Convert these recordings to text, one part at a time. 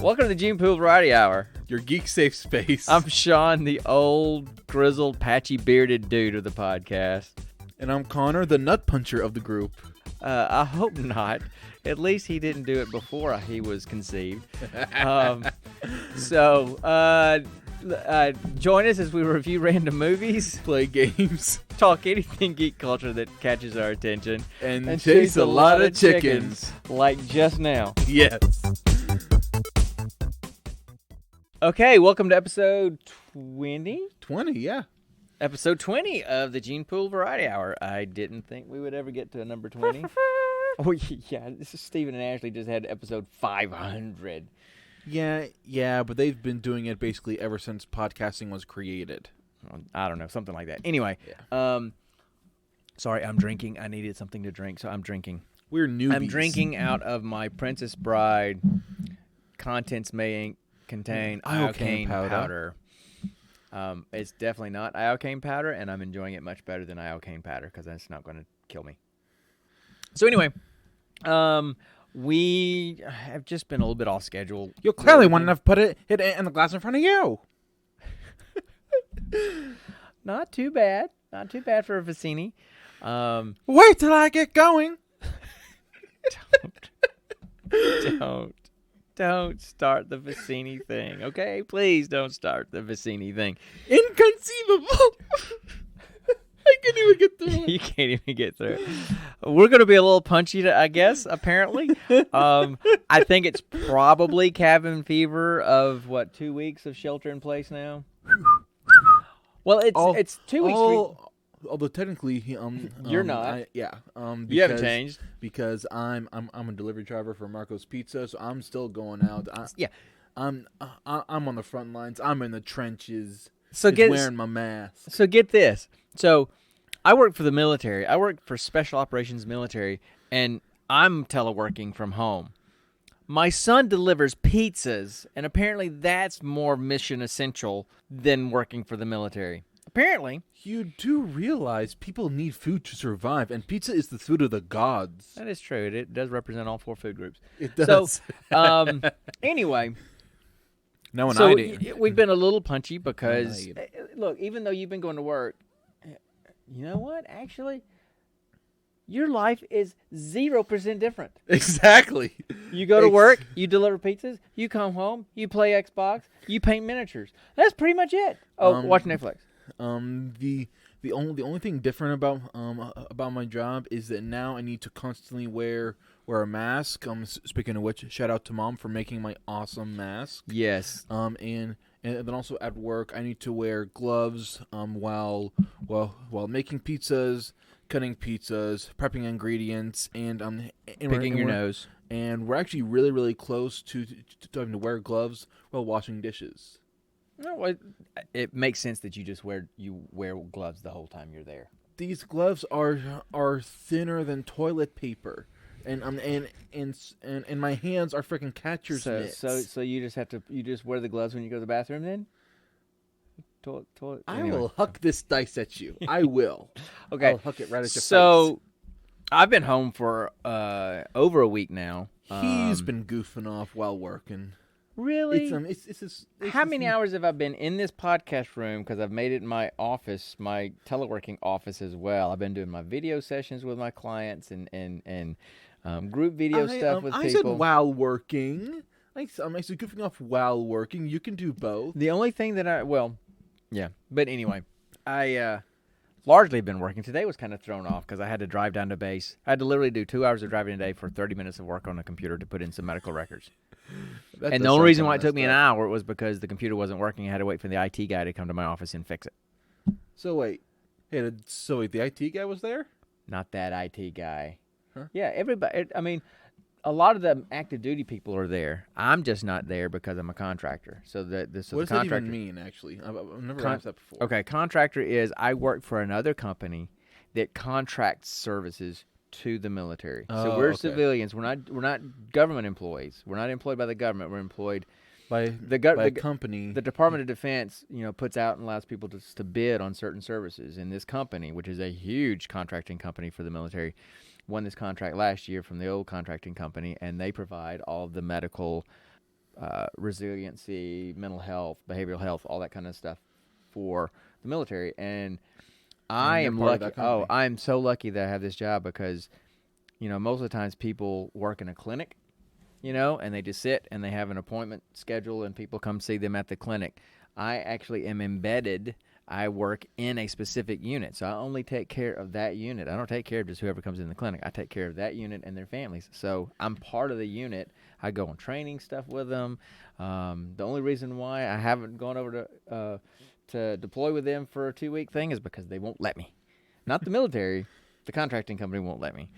Welcome to the Gene Pool Variety Hour. Your geek safe space. I'm Sean, the old, grizzled, patchy-bearded dude of the podcast. And I'm Connor, the nut puncher of the group. I hope not. At least he didn't do it before he was conceived. Join us as we review random movies, Play games. talk anything geek culture that catches our attention, And chase a lot of chickens. like just now. Yes. Okay, welcome to episode 20? 20, yeah. Episode 20 of the Gene Pool Variety Hour. I didn't think we would ever get to a number 20. Oh, yeah, this is Stephen and Ashley just had episode 500. Yeah, but they've been doing it basically ever since podcasting was created. I don't know, something like that. Anyway, sorry, I'm drinking. I needed something to drink, so I'm drinking. We're newbies. I'm drinking out of my Princess Bride. Contents may contain iocane powder. It's definitely not iocane powder, and I'm enjoying it much better than iocane powder because that's not going to kill me. So anyway, we have just been a little bit off schedule. You clearly wouldn't have put it in the glass in front of you. Not too bad. Not too bad for a Vicini. Wait till I get going. Don't start the Vicini thing, okay? Please don't start the Vicini thing. Inconceivable. I can't even get through it. You can't even get through it. We're going to be a little punchy, I guess, apparently. I think it's probably cabin fever of, 2 weeks of shelter in place now? Well, it's 2 weeks. Although technically, you're not. You haven't changed because I'm a delivery driver for Marco's Pizza, so I'm still going out. I'm on the front lines. I'm in the trenches. Wearing my mask. So get this. So I work for the military. I work for Special Operations Military, and I'm teleworking from home. My son delivers pizzas, and apparently that's more mission essential than working for the military. Apparently. You do realize people need food to survive, and pizza is the food of the gods. That is true. It does represent all 4 food groups. It does. So, anyway. No one I do. We've been a little punchy because, look, even though you've been going to work, you know what? Actually, your life is 0% different. Exactly. You go to work, you deliver pizzas, you come home, you play Xbox, you paint miniatures. That's pretty much it. Oh, watch Netflix. The only thing different about my job is that now I need to constantly wear a mask. Speaking of which, shout out to Mom for making my awesome mask. Yes. And then also at work I need to wear gloves while making pizzas, cutting pizzas, prepping ingredients, and picking your nose. And we're actually really, really close to having to wear gloves while washing dishes. No, it makes sense that you wear gloves the whole time you're there. These gloves are thinner than toilet paper, and my hands are freaking catcher's mitts. So you just wear the gloves when you go to the bathroom then? I will huck this dice at you. I will. Okay. I'll huck it right at your face. So I've been home for over a week now. He's been goofing off while working. Really? How many hours? hours have I been in this podcast room? Because I've made it my office, my teleworking office as well. I've been doing my video sessions with my clients and group video stuff with people. I said while working. I said goofing off while working. You can do both. The only thing that but anyway, I largely been working. Today was kind of thrown off because I had to drive down to base. I had to literally do 2 hours of driving a day for 30 minutes of work on a computer to put in some medical records. And the only reason why it took me an hour was because the computer wasn't working. I had to wait for the IT guy to come to my office and fix it. So wait, the IT guy was there? Not that IT guy. Huh? Yeah, everybody. I mean, a lot of the active duty people are there. I'm just not there because I'm a contractor. What does that even mean, actually? I've never asked that before. Okay, contractor is I work for another company that contracts services to the military. So we're civilians. We're not government employees. We're not employed by the government. We're employed by the company. The Department of Defense, puts out and allows people to bid on certain services. And this company, which is a huge contracting company for the military, won this contract last year from the old contracting company, and they provide all of the medical resiliency, mental health, behavioral health, all that kind of stuff for the military. And I am lucky. Oh, I'm so lucky that I have this job because, most of the times people work in a clinic, and they just sit and they have an appointment schedule and people come see them at the clinic. I actually am embedded. I work in a specific unit, so I only take care of that unit. I don't take care of just whoever comes in the clinic. I take care of that unit and their families. So I'm part of the unit. I go on training stuff with them. The only reason why I haven't gone over to deploy with them for a 2-week thing is because they won't let me. Not the military. The contracting company won't let me.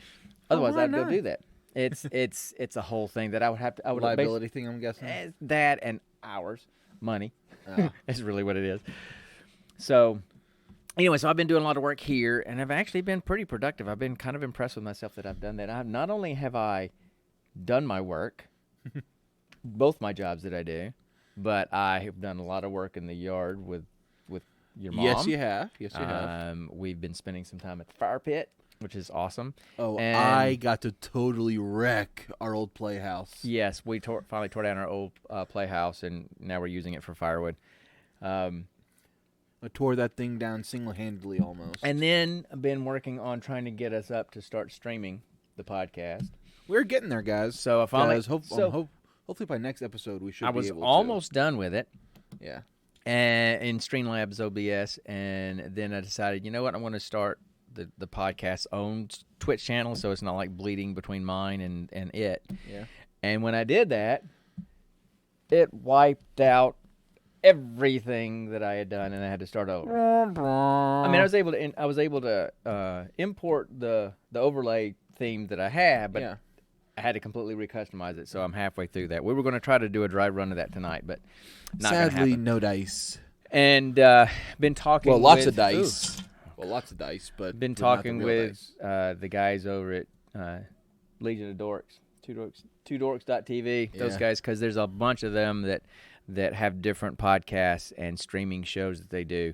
Otherwise, I'd go do that. It's a whole thing that I would have to. Liability thing, I'm guessing. That and hours, money. Is really what it is. So, anyway, I've been doing a lot of work here, and I've actually been pretty productive. I've been kind of impressed with myself that I've done that. Not only have I done my work, both my jobs that I do, but I have done a lot of work in the yard with your mom. Yes, you have. We've been spending some time at the fire pit, which is awesome. Oh, and I got to totally wreck our old playhouse. Yes, we finally tore down our old playhouse, and now we're using it for firewood. I tore that thing down single-handedly almost. And then I've been working on trying to get us up to start streaming the podcast. We're getting there, guys. So I finally... hopefully by next episode we should be able to. I was almost done with it. Yeah. And in Streamlabs OBS, and then I decided, you know what, I want to start the podcast's own Twitch channel, so it's not like bleeding between mine and it. Yeah. And when I did that, it wiped out everything that I had done, and I had to start over. I mean, I was able to import the overlay theme that I had, but I had to completely recustomize it. So I'm halfway through that. We were going to try to do a dry run of that tonight, but not sadly, no dice. And been talking. Well, lots of dice. Well, lots of dice, but been talking with the guys over at Legion of Dorks, two dorks.tv. Those guys, because there's a bunch of them that have different podcasts and streaming shows that they do,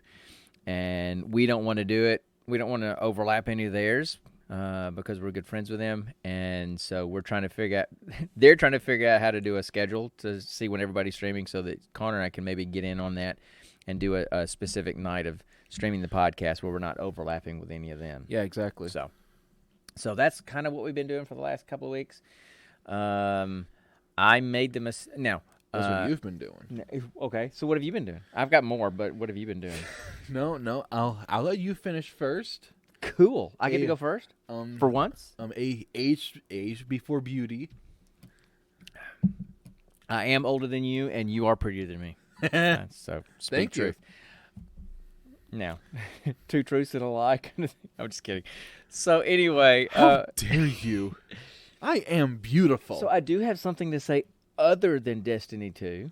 and we don't want to do it. We don't want to overlap any of theirs because we're good friends with them, and so we're trying to figure out. They're trying to figure out how to do a schedule to see when everybody's streaming, so that Connor and I can maybe get in on that and do a specific night of streaming the podcast where we're not overlapping with any of them. Yeah, exactly. So that's kind of what we've been doing for the last couple of weeks. I made the mistake. Now, that's what you've been doing. Okay, so what have you been doing? I've got more, but what have you been doing? No, I'll let you finish first. Cool. I get to go first? For once? Age before beauty. I am older than you, and you are prettier than me. So, speak truth. Now, two truths and a lie. I'm just kidding. So, anyway. How dare you? I am beautiful. So, I do have something to say other than Destiny 2.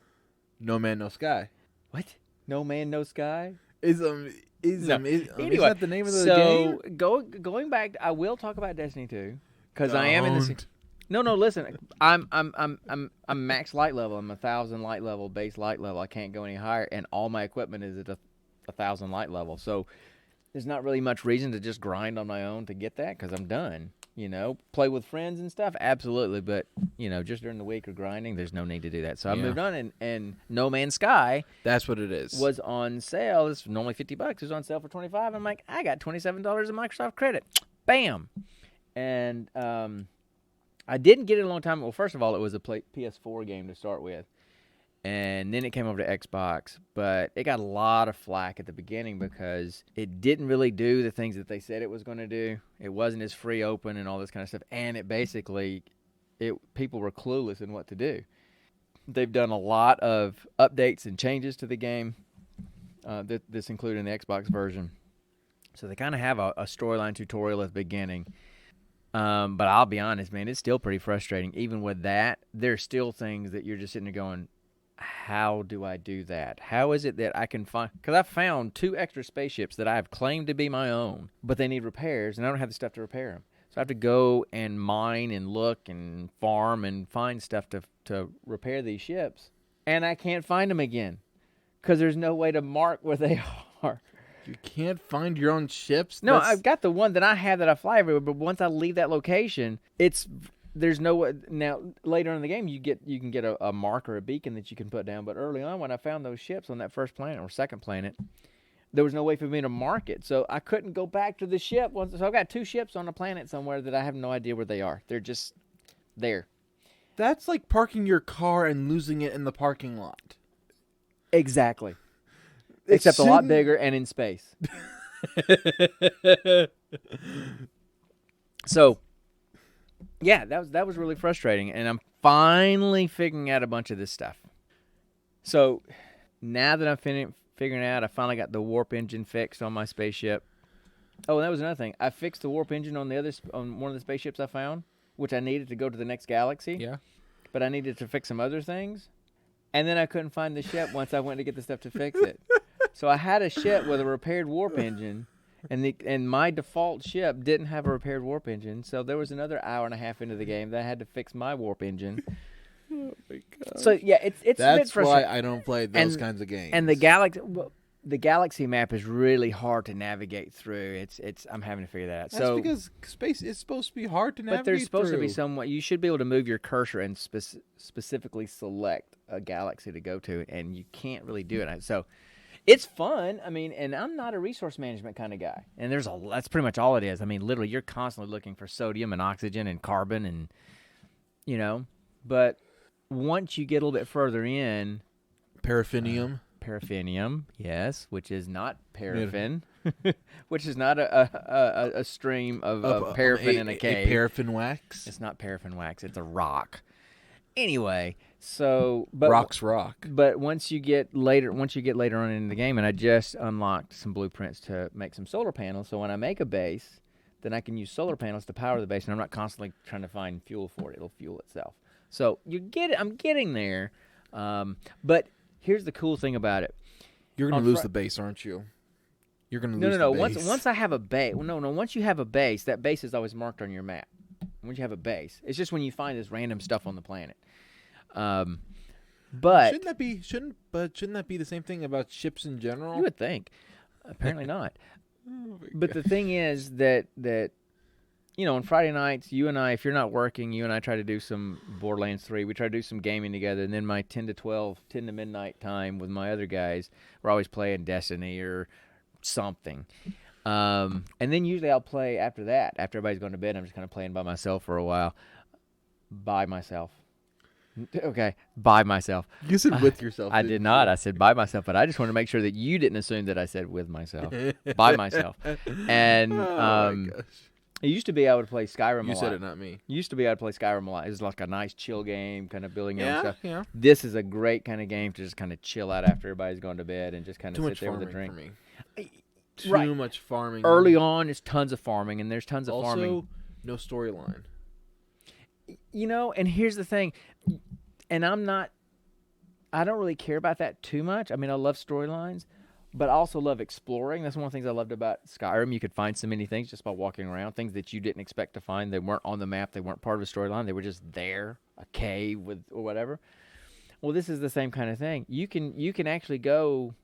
No Man, No Sky. What? No Man, No Sky? Is that the name of the game? So, going back, I will talk about Destiny 2 because I am in this. No, listen. I'm max light level. I'm 1,000 light level, base light level. I can't go any higher, and all my equipment is at 1,000 light level. So there's not really much reason to just grind on my own to get that because I'm done. Play with friends and stuff, absolutely. But just during the week of grinding, there's no need to do that. So I moved on, and No Man's Sky. That's what it is. Was on sale. It's normally $50. It was on sale for $25. I'm like, I got $27 in Microsoft credit. Bam, and I didn't get it a long time. Well, first of all, it was a PS4 game to start with. And then it came over to Xbox. But it got a lot of flack at the beginning because it didn't really do the things that they said it was going to do. It wasn't as free open and all this kind of stuff. And people were clueless in what to do. They've done a lot of updates and changes to the game. This including the Xbox version. So they kind of have a storyline tutorial at the beginning. But I'll be honest, man, it's still pretty frustrating. Even with that, there's still things that you're just sitting there going, how do I do that? How is it that I can find... Because I found 2 extra spaceships that I have claimed to be my own, but they need repairs, and I don't have the stuff to repair them. So I have to go and mine and look and farm and find stuff to repair these ships. And I can't find them again because there's no way to mark where they are. You can't find your own ships? No, I've got the one that I have that I fly everywhere, but once I leave that location, it's there's no now later in the game you can get a mark or a beacon that you can put down. But early on, when I found those ships on that first planet or second planet, there was no way for me to mark it, so I couldn't go back to the ship. So I've got 2 ships on a planet somewhere that I have no idea where they are. They're just there. That's like parking your car and losing it in the parking lot. Exactly. Except a lot bigger and in space. So, yeah, that was really frustrating, and I'm finally figuring out a bunch of this stuff. So, now that I'm figuring out, I finally got the warp engine fixed on my spaceship. Oh, and that was another thing. I fixed the warp engine on one of the spaceships I found, which I needed to go to the next galaxy. Yeah. But I needed to fix some other things, and then I couldn't find the ship once I went to get the stuff to fix it. So I had a ship with a repaired warp engine, and my default ship didn't have a repaired warp engine. So there was another hour and a half into the game that I had to fix my warp engine. Oh my god! So yeah, it's that's a bit frustrating. why I don't play those kinds of games. And the galaxy map is really hard to navigate through. It's I'm having to figure that out. That's because space is supposed to be hard to navigate. But there's supposed to be somewhat. You should be able to move your cursor and specifically select a galaxy to go to, and you can't really do it. So it's fun. I mean, and I'm not a resource management kind of guy. And that's pretty much all it is. I mean, literally, you're constantly looking for sodium and oxygen and carbon, and But once you get a little bit further in, Paraffinium, yes, which is not paraffin, which is not a stream of paraffin in a cave. A paraffin wax? It's not paraffin wax. It's a rock. Anyway, rocks rock. But once you get later on in the game, and I just unlocked some blueprints to make some solar panels. So when I make a base, then I can use solar panels to power the base, and I'm not constantly trying to find fuel for it. It'll fuel itself. So you get it. I'm getting there, but. Here's the cool thing about it. You're going to lose the base, aren't you? You're going to lose the base. Once I have a base, once you have a base, that base is always marked on your map. Once you have a base, it's just when you find this random stuff on the planet. But shouldn't that be the same thing about ships in general? You would think. Apparently not. But God. the thing is that on Friday nights, you and I, if you're not working, you and I try to do some Borderlands 3. We try to do some gaming together. And then my 10 to midnight time with my other guys, we're always playing Destiny or something. And then usually I'll play after that. After everybody's gone to bed, I'm just kind of playing by myself for a while. By myself. Okay, by myself. You said with yourself. I did not. I said by myself, but I just want to make sure that you didn't assume that I said with myself. By myself. And my gosh. It used to be I would play Skyrim a lot. You said it, not me. Used to be I'd play Skyrim a lot. It was like a nice chill game, kind of building your own stuff. Yeah. This is a great kind of game to just kind of chill out after everybody's gone to bed and just kind of sit there with a drink. Too much farming. Early on, it's tons of farming, and there's tons of farming. Also, no storyline. And here's the thing, and I don't really care about that too much. I mean, I love storylines, but I also love exploring. That's one of the things I loved about Skyrim. You could find so many things just by walking around, things that you didn't expect to find. They weren't on the map. They weren't part of a storyline. They were just there, a cave or whatever. Well, this is the same kind of thing. You can actually go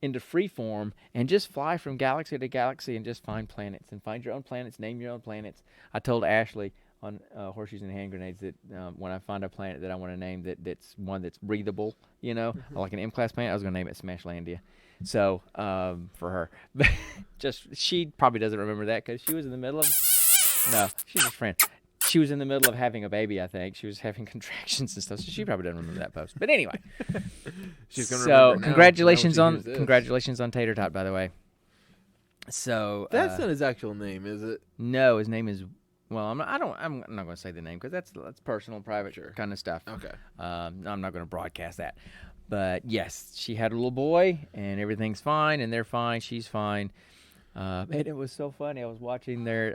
into free form and just fly from galaxy to galaxy and just find planets and find your own planets, name your own planets. I told Ashley on Horseshoes and Hand Grenades that when I find a planet that I want to name that's one that's breathable, like an M-class planet, I was going to name it Smashlandia. So, for her. But she probably doesn't remember that because she was in the middle of... No, she's just a friend. She was in the middle of having a baby, I think. She was having contractions and stuff, so she probably doesn't remember that post. But anyway. She's gonna remember now. Congratulations on Tater Tot, by the way. So that's not his actual name, is it? No, his name is... Well, I'm not going to say the name because that's personal, private kind of stuff. Okay. I'm not going to broadcast that. But yes, she had a little boy, and everything's fine, and they're fine. She's fine. And it was so funny. I was watching their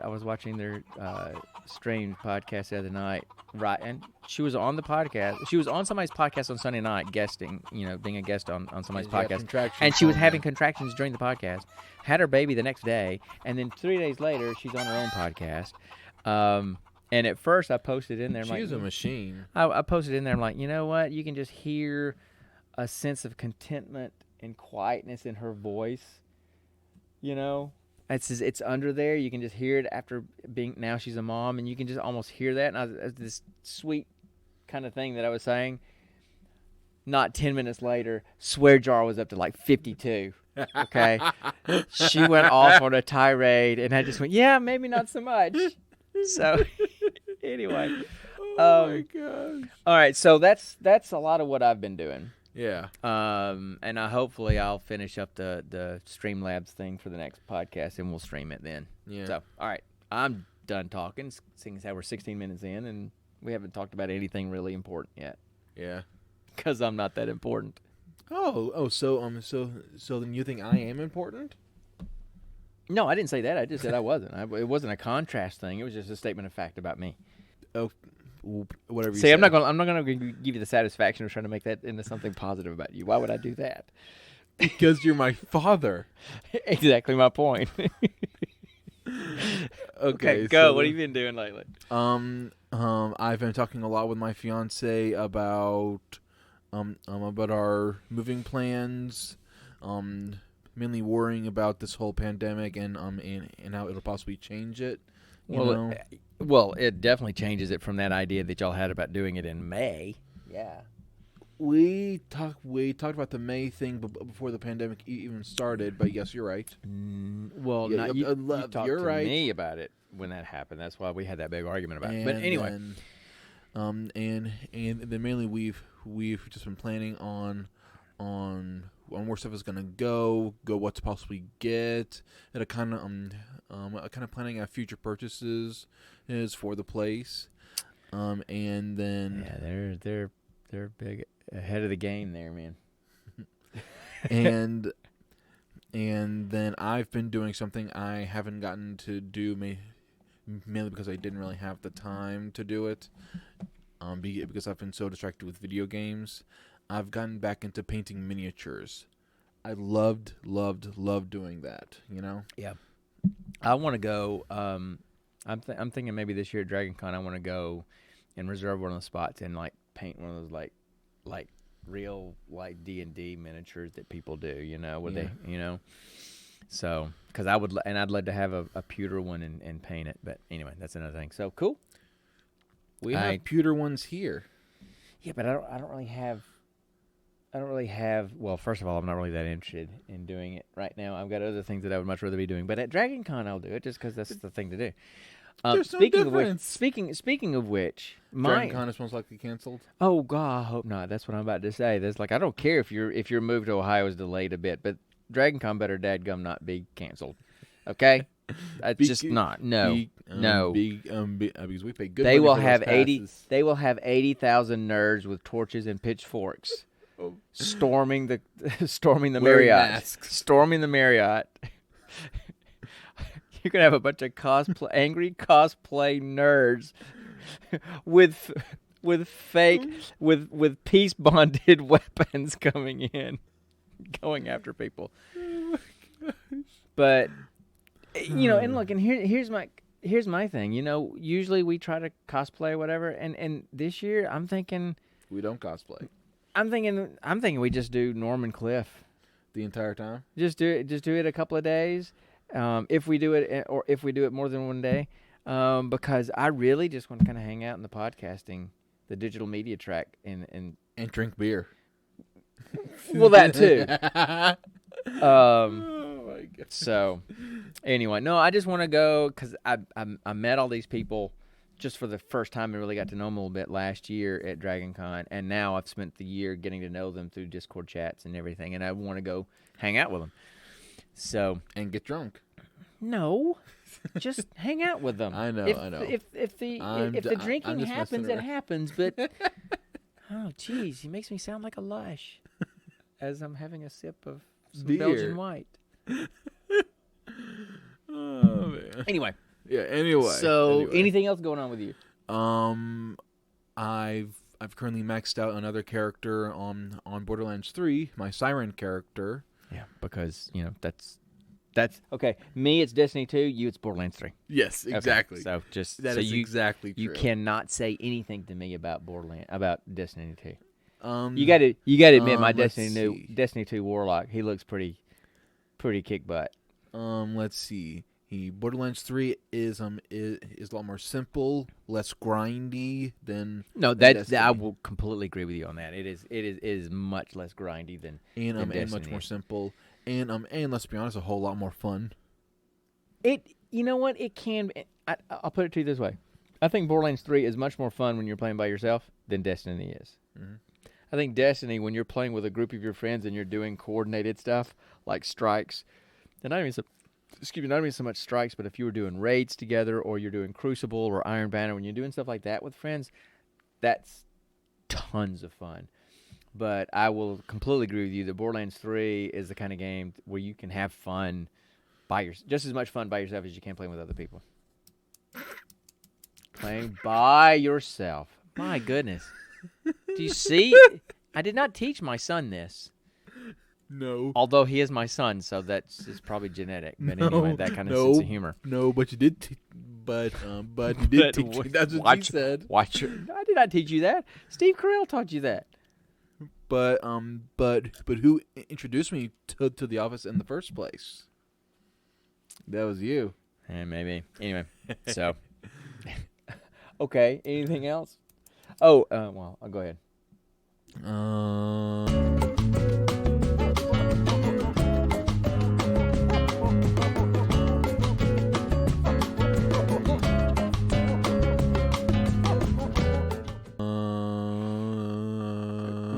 stream podcast the other night, right? And she was on the podcast. She was on somebody's podcast on Sunday night, guesting. Being a guest on somebody's podcast. And she was having contractions during the podcast. Had her baby the next day, and then 3 days later, she's on her own podcast. And at first, I posted in there. She's a machine. I posted in there. I'm like, you know what? You can just hear a sense of contentment and quietness in her voice, It's under there. You can just hear it after being. Now she's a mom, and you can just almost hear that. And this sweet kind of thing that I was saying. Not 10 minutes later, swear jar was up to like 52. Okay, she went off on a tirade, and I just went, yeah, maybe not so much. So anyway, Oh my gosh. all right. So that's a lot of what I've been doing. Yeah. And hopefully I'll finish up the Streamlabs thing for the next podcast, and we'll stream it then. Yeah. So all right, I'm done talking. Seeing as how we're 16 minutes in, and we haven't talked about anything really important yet. Yeah. Because I'm not that important. So then you think I am important? No, I didn't say that. I just said I wasn't. It wasn't a contrast thing. It was just a statement of fact about me. Oh, whatever you See, say. I'm not gonna give you the satisfaction of trying to make that into something positive about you. Why would I do that? Because you're my father. Exactly my point. Okay, go. So, What have you been doing lately? I've been talking a lot with my fiance about our moving plans, mainly worrying about this whole pandemic and how it'll possibly change it. You know? Well, it definitely changes it from that idea that y'all had about doing it in May. Yeah. We talked about the May thing before the pandemic even started, but yes, you're right. Well, Yeah, not you talked you're to right. me about it when that happened. That's why we had that big argument about it. And But anyway, then, and then mainly we've just been planning on where stuff is gonna go, what to possibly get, and a kind of planning our future purchases is for the place, and then yeah, they're big ahead of the game there, man. and then I've been doing something I haven't gotten to do, mainly because I didn't really have the time to do it, because I've been so distracted with video games. I've gotten back into painting miniatures. I loved doing that, you know? Yeah. I want to go. I'm thinking maybe this year at Dragon Con, I want to go and reserve one of the spots and like paint one of those like real like D&D miniatures that people do, you know, where they, you know. So, because I'd love to have a pewter one and paint it. But anyway, that's another thing. So cool. We have pewter ones here. Yeah, but I don't really have. Well, first of all, I'm not really that interested in doing it right now. I've got other things that I would much rather be doing. But at Dragon Con, I'll do it just because that's the thing to do. There's no difference. Speaking of which, Dragon Con is most likely canceled. Oh God, I hope not. That's what I'm about to say. There's like I don't care if your move to Ohio is delayed a bit, but Dragon Con better dadgum not be canceled. Okay, that's just not. No. Because we pay good. They money will for have those 80. passes. They will have 80,000 nerds with torches and pitchforks storming the Wearing Marriott. masks. Storming the Marriott. You're gonna have a bunch of angry cosplay nerds with fake with peace bonded weapons coming in, going after people. Oh my gosh. But you know, and look, and here's my thing. You know, usually we try to cosplay or whatever, and this year I'm thinking We don't cosplay I'm thinking we just do Norman Cliff. the entire time. Just do it a couple of days. If we do it more than one day, because I really just want to kind of hang out in the podcasting, the digital media track, and drink beer. well, that too. Oh my god. So anyway, no, I just want to go because I met all these people just for the first time and really got to know them a little bit last year at Dragon Con, and now I've spent the year getting to know them through Discord chats and everything, and I want to go hang out with them. So And get drunk. no, just hang out with them. I know. If the drinking just happens, messing it happens. But oh, geez, he makes me sound like a lush as I'm having a sip of some Beer. Belgian white. Oh man. Anyway, Yeah. Anyway. so anything else going on with you? I've currently maxed out another character on Borderlands 3, my Siren character. Yeah, because you know that's okay. Me, it's Destiny 2. You, it's Borderlands 3. Yes, exactly. Okay, so just That is exactly true. You cannot say anything to me about Destiny 2. You got to admit my let's Destiny 2 Warlock. He looks pretty kick butt. Let's see. Borderlands 3 is a lot more simple, less grindy than I will completely agree with you on that. It is much less grindy than and much more simple, and let's be honest, a whole lot more fun. You know what? It can. I'll put it to you this way. I think Borderlands 3 is much more fun when you're playing by yourself than Destiny is. Mm-hmm. I think Destiny, when you're playing with a group of your friends and you're doing coordinated stuff like strikes, and not even so much strikes, but if you were doing raids together or you're doing Crucible or Iron Banner, when you're doing stuff like that with friends, that's tons of fun. But I will completely agree with you that Borderlands 3 is the kind of game where you can have fun just as much fun by yourself as you can playing with other people. Playing by yourself. My goodness. Do you see? I did not teach my son this. No. Although he is my son, so it's probably genetic. But anyway, that kind of sense of humor. No, but you did. But you did teach me. That's what you said. I did not teach you that. Steve Carell taught you that. But who introduced me to the office in the first place? That was you. Maybe. Anyway, so. Okay, anything else? Oh, well, I'll go ahead.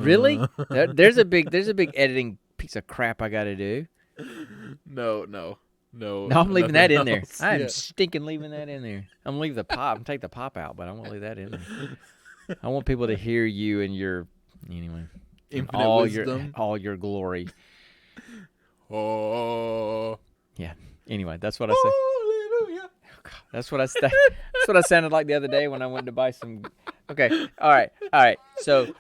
Really? There's a big editing piece of crap I got to do. No, I'm leaving that in there. I'm stinking leaving that in there. I'm gonna leave the pop. I'm take the pop out, but I won't leave that in there. I want people to hear you and your infinite wisdom, all your glory. Oh, yeah. Anyway, that's what I said. Hallelujah. That's what I sounded like the other day when I went to buy some. Okay. All right. So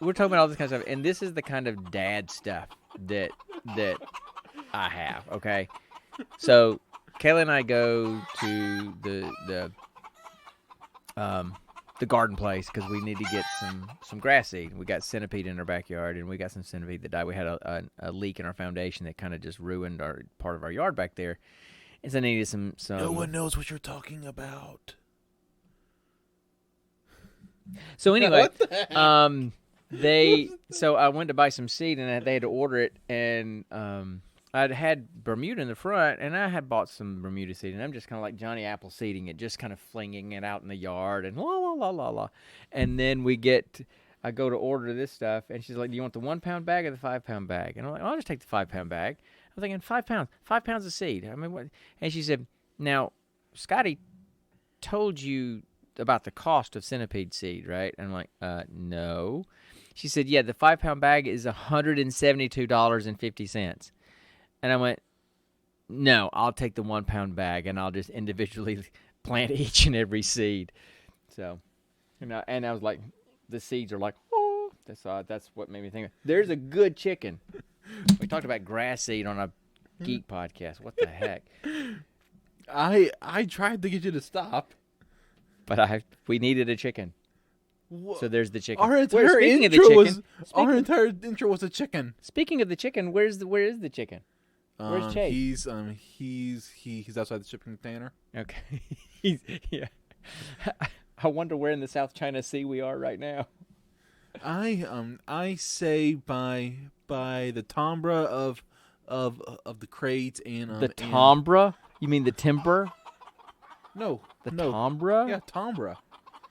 we're talking about all this kind of stuff, and this is the kind of dad stuff that I have. Okay. So Kayla and I go to the garden place because we need to get some grass seed. We got centipede in our backyard, and we got some centipede that died. We had a leak in our foundation that kind of just ruined part of our yard back there, and so I needed some. No one knows what you're talking about. So anyway, so I went to buy some seed, and they had to order it, and I'd had Bermuda in the front, and I had bought some Bermuda seed, and I'm just kind of like Johnny Apple seeding it, just kind of flinging it out in the yard, and la, la, la, la, la. And then I go to order this stuff, and she's like, do you want the 1 pound bag or the 5 pound bag? And I'm like, I'll just take the 5 pound bag. I'm thinking 5 pounds, 5 pounds of seed. I mean, what? And she said, now, Scotty told you about the cost of centipede seed, right? And I'm like, no. She said, yeah, the 5 pound bag is $172.50. And I went, no, I'll take the 1 pound bag and I'll just individually plant each and every seed. So, and I was like, the seeds are like, oh, that's what made me think. There's a good chicken. We talked about grass seed on a Geek podcast. What the heck? I tried to get you to stop. But we needed a chicken. So there's the chicken. Our entire intro was a chicken. Speaking of the chicken, where is the chicken? Where's Chase? He's outside the shipping container. Okay. Yeah. I wonder where in the South China Sea we are right now. I say by the timbre of the crate and the timbre? You mean the timber? No. Timbre? Yeah, timbre.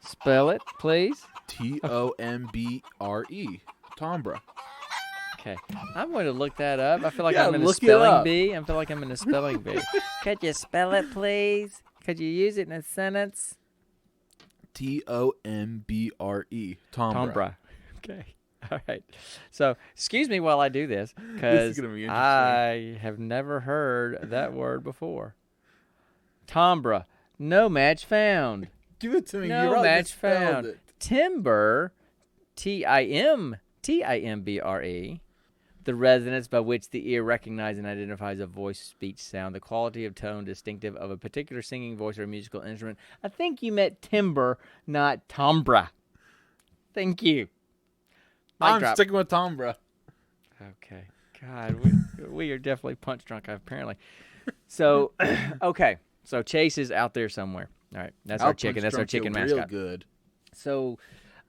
Spell it, please. Tombre. Timbre. Okay. I'm going to look that up. I feel like I'm in a spelling bee. I feel like I'm in a spelling bee. Could you spell it, please? Could you use it in a sentence? Tombre. Timbre. Okay. All right. So, excuse me while I do this, because I have never heard that word before. Timbre. No match found. Give it to me. No match found. It. Timbre, Timbre, the resonance by which the ear recognizes and identifies a voice, speech, sound, the quality of tone distinctive of a particular singing voice or musical instrument. I think you meant timbre, not timbre. Thank you. I'm sticking with timbre. Okay. God, we are definitely punch drunk, apparently. So, okay. So Chase is out there somewhere. All right, that's our chicken. That's our chicken mascot. Real good. So,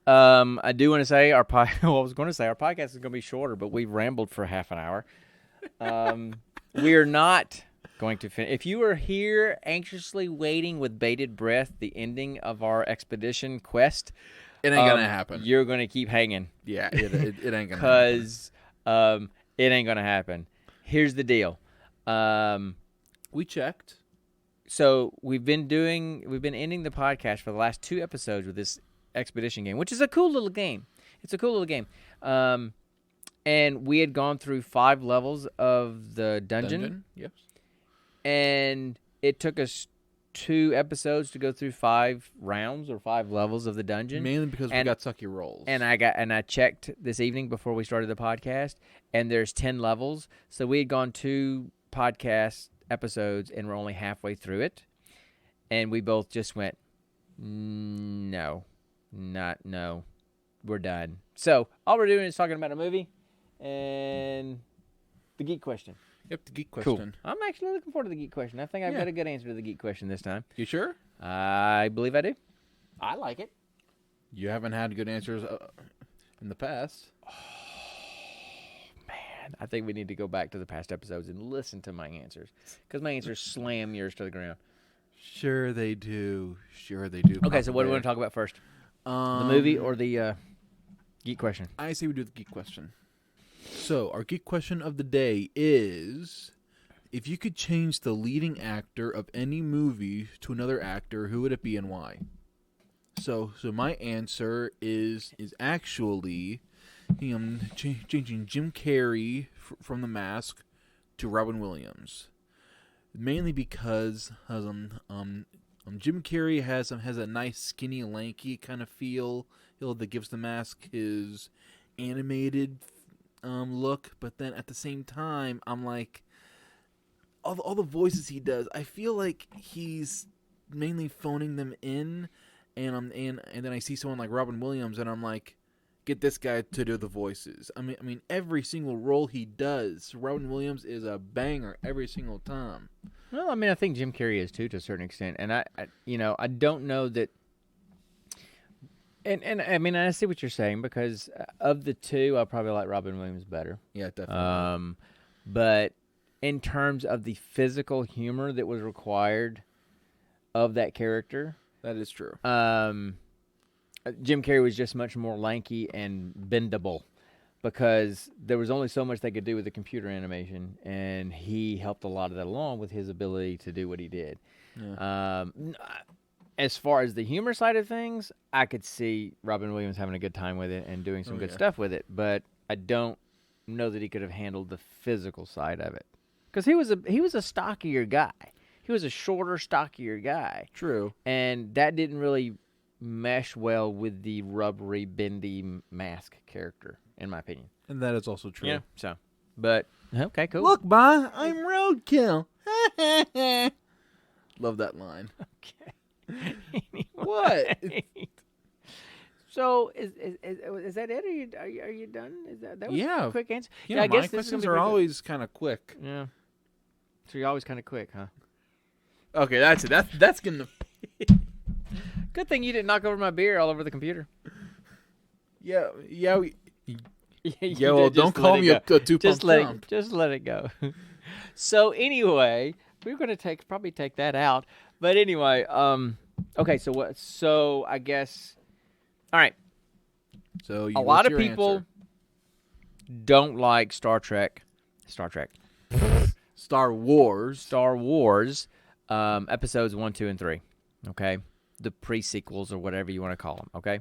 I do want to say our well, I was going to say our podcast is going to be shorter, but we've rambled for half an hour. We are not going to finish. If you are here anxiously waiting with bated breath the ending of our expedition quest, it ain't gonna happen. You're going to keep hanging. Yeah, it ain't gonna happen. Because it ain't going to happen. Here's the deal. We checked. So we've been ending the podcast for the last 2 episodes with this expedition game, which is a cool little game. It's a cool little game. And we had gone through 5 levels of the dungeon. Yes. And it took us 2 episodes to go through 5 rounds or 5 levels of the dungeon. Mainly because we got sucky rolls. And I checked this evening before we started the podcast, and there's 10 levels. So we had gone 2 podcast episodes and we're only halfway through it. And we both just went, no, we're done. So all we're doing is talking about a movie and the Geek Question. Yep, the Geek Question. Cool. I'm actually looking forward to the Geek Question. I think I've got a good answer to the Geek Question this time. You sure? I believe I do. I like it. You haven't had good answers in the past. Oh, man. I think we need to go back to the past episodes and listen to my answers. Because my answers slam yours to the ground. Sure they do. Okay, so what do we want to talk about first? The movie or the Geek Question? I say we do the Geek Question. So, our Geek Question of the day is, if you could change the leading actor of any movie to another actor, who would it be and why? So my answer is actually changing Jim Carrey from The Mask to Robin Williams. Mainly because Jim Carrey has a nice skinny, lanky kind of feel that gives The Mask his animated look, but then at the same time, I'm like, all the voices he does, I feel like he's mainly phoning them in, and then I see someone like Robin Williams, and I'm like, get this guy to do the voices. I mean, every single role he does, Robin Williams is a banger every single time. Well, I mean, I think Jim Carrey is too, to a certain extent, and I don't know that. And I mean, I see what you're saying, because of the 2, I probably like Robin Williams better. Yeah, definitely. But in terms of the physical humor that was required of that character, that is true. Jim Carrey was just much more lanky and bendable, because there was only so much they could do with the computer animation, and he helped a lot of that along with his ability to do what he did. Yeah. As far as the humor side of things, I could see Robin Williams having a good time with it and doing some good stuff with it, but I don't know that he could have handled the physical side of it, because he was a stockier guy. He was a shorter, stockier guy. True. And that didn't really mesh well with the rubbery, bendy Mask character, in my opinion. And that is also true. Yeah. So, but okay, cool. Look, Ma, I'm roadkill. Love that line. Okay. Anyway. What? So is that it? Are you done? Is that was a quick answer? Yeah, I guess questions are always kind of quick. Yeah. So you're always kind of quick, huh? Okay, that's it. That's gonna. Good thing you didn't knock over my beer all over the computer. Yeah. Well, don't call me a two-pump chump. Just let it go. So anyway, we're gonna probably take that out. But anyway, okay. So what? So I guess. All right. So a lot of people don't like Star Trek. Star Wars. Episodes 1, 2, and 3. Okay, the pre-sequels or whatever you want to call them. Okay,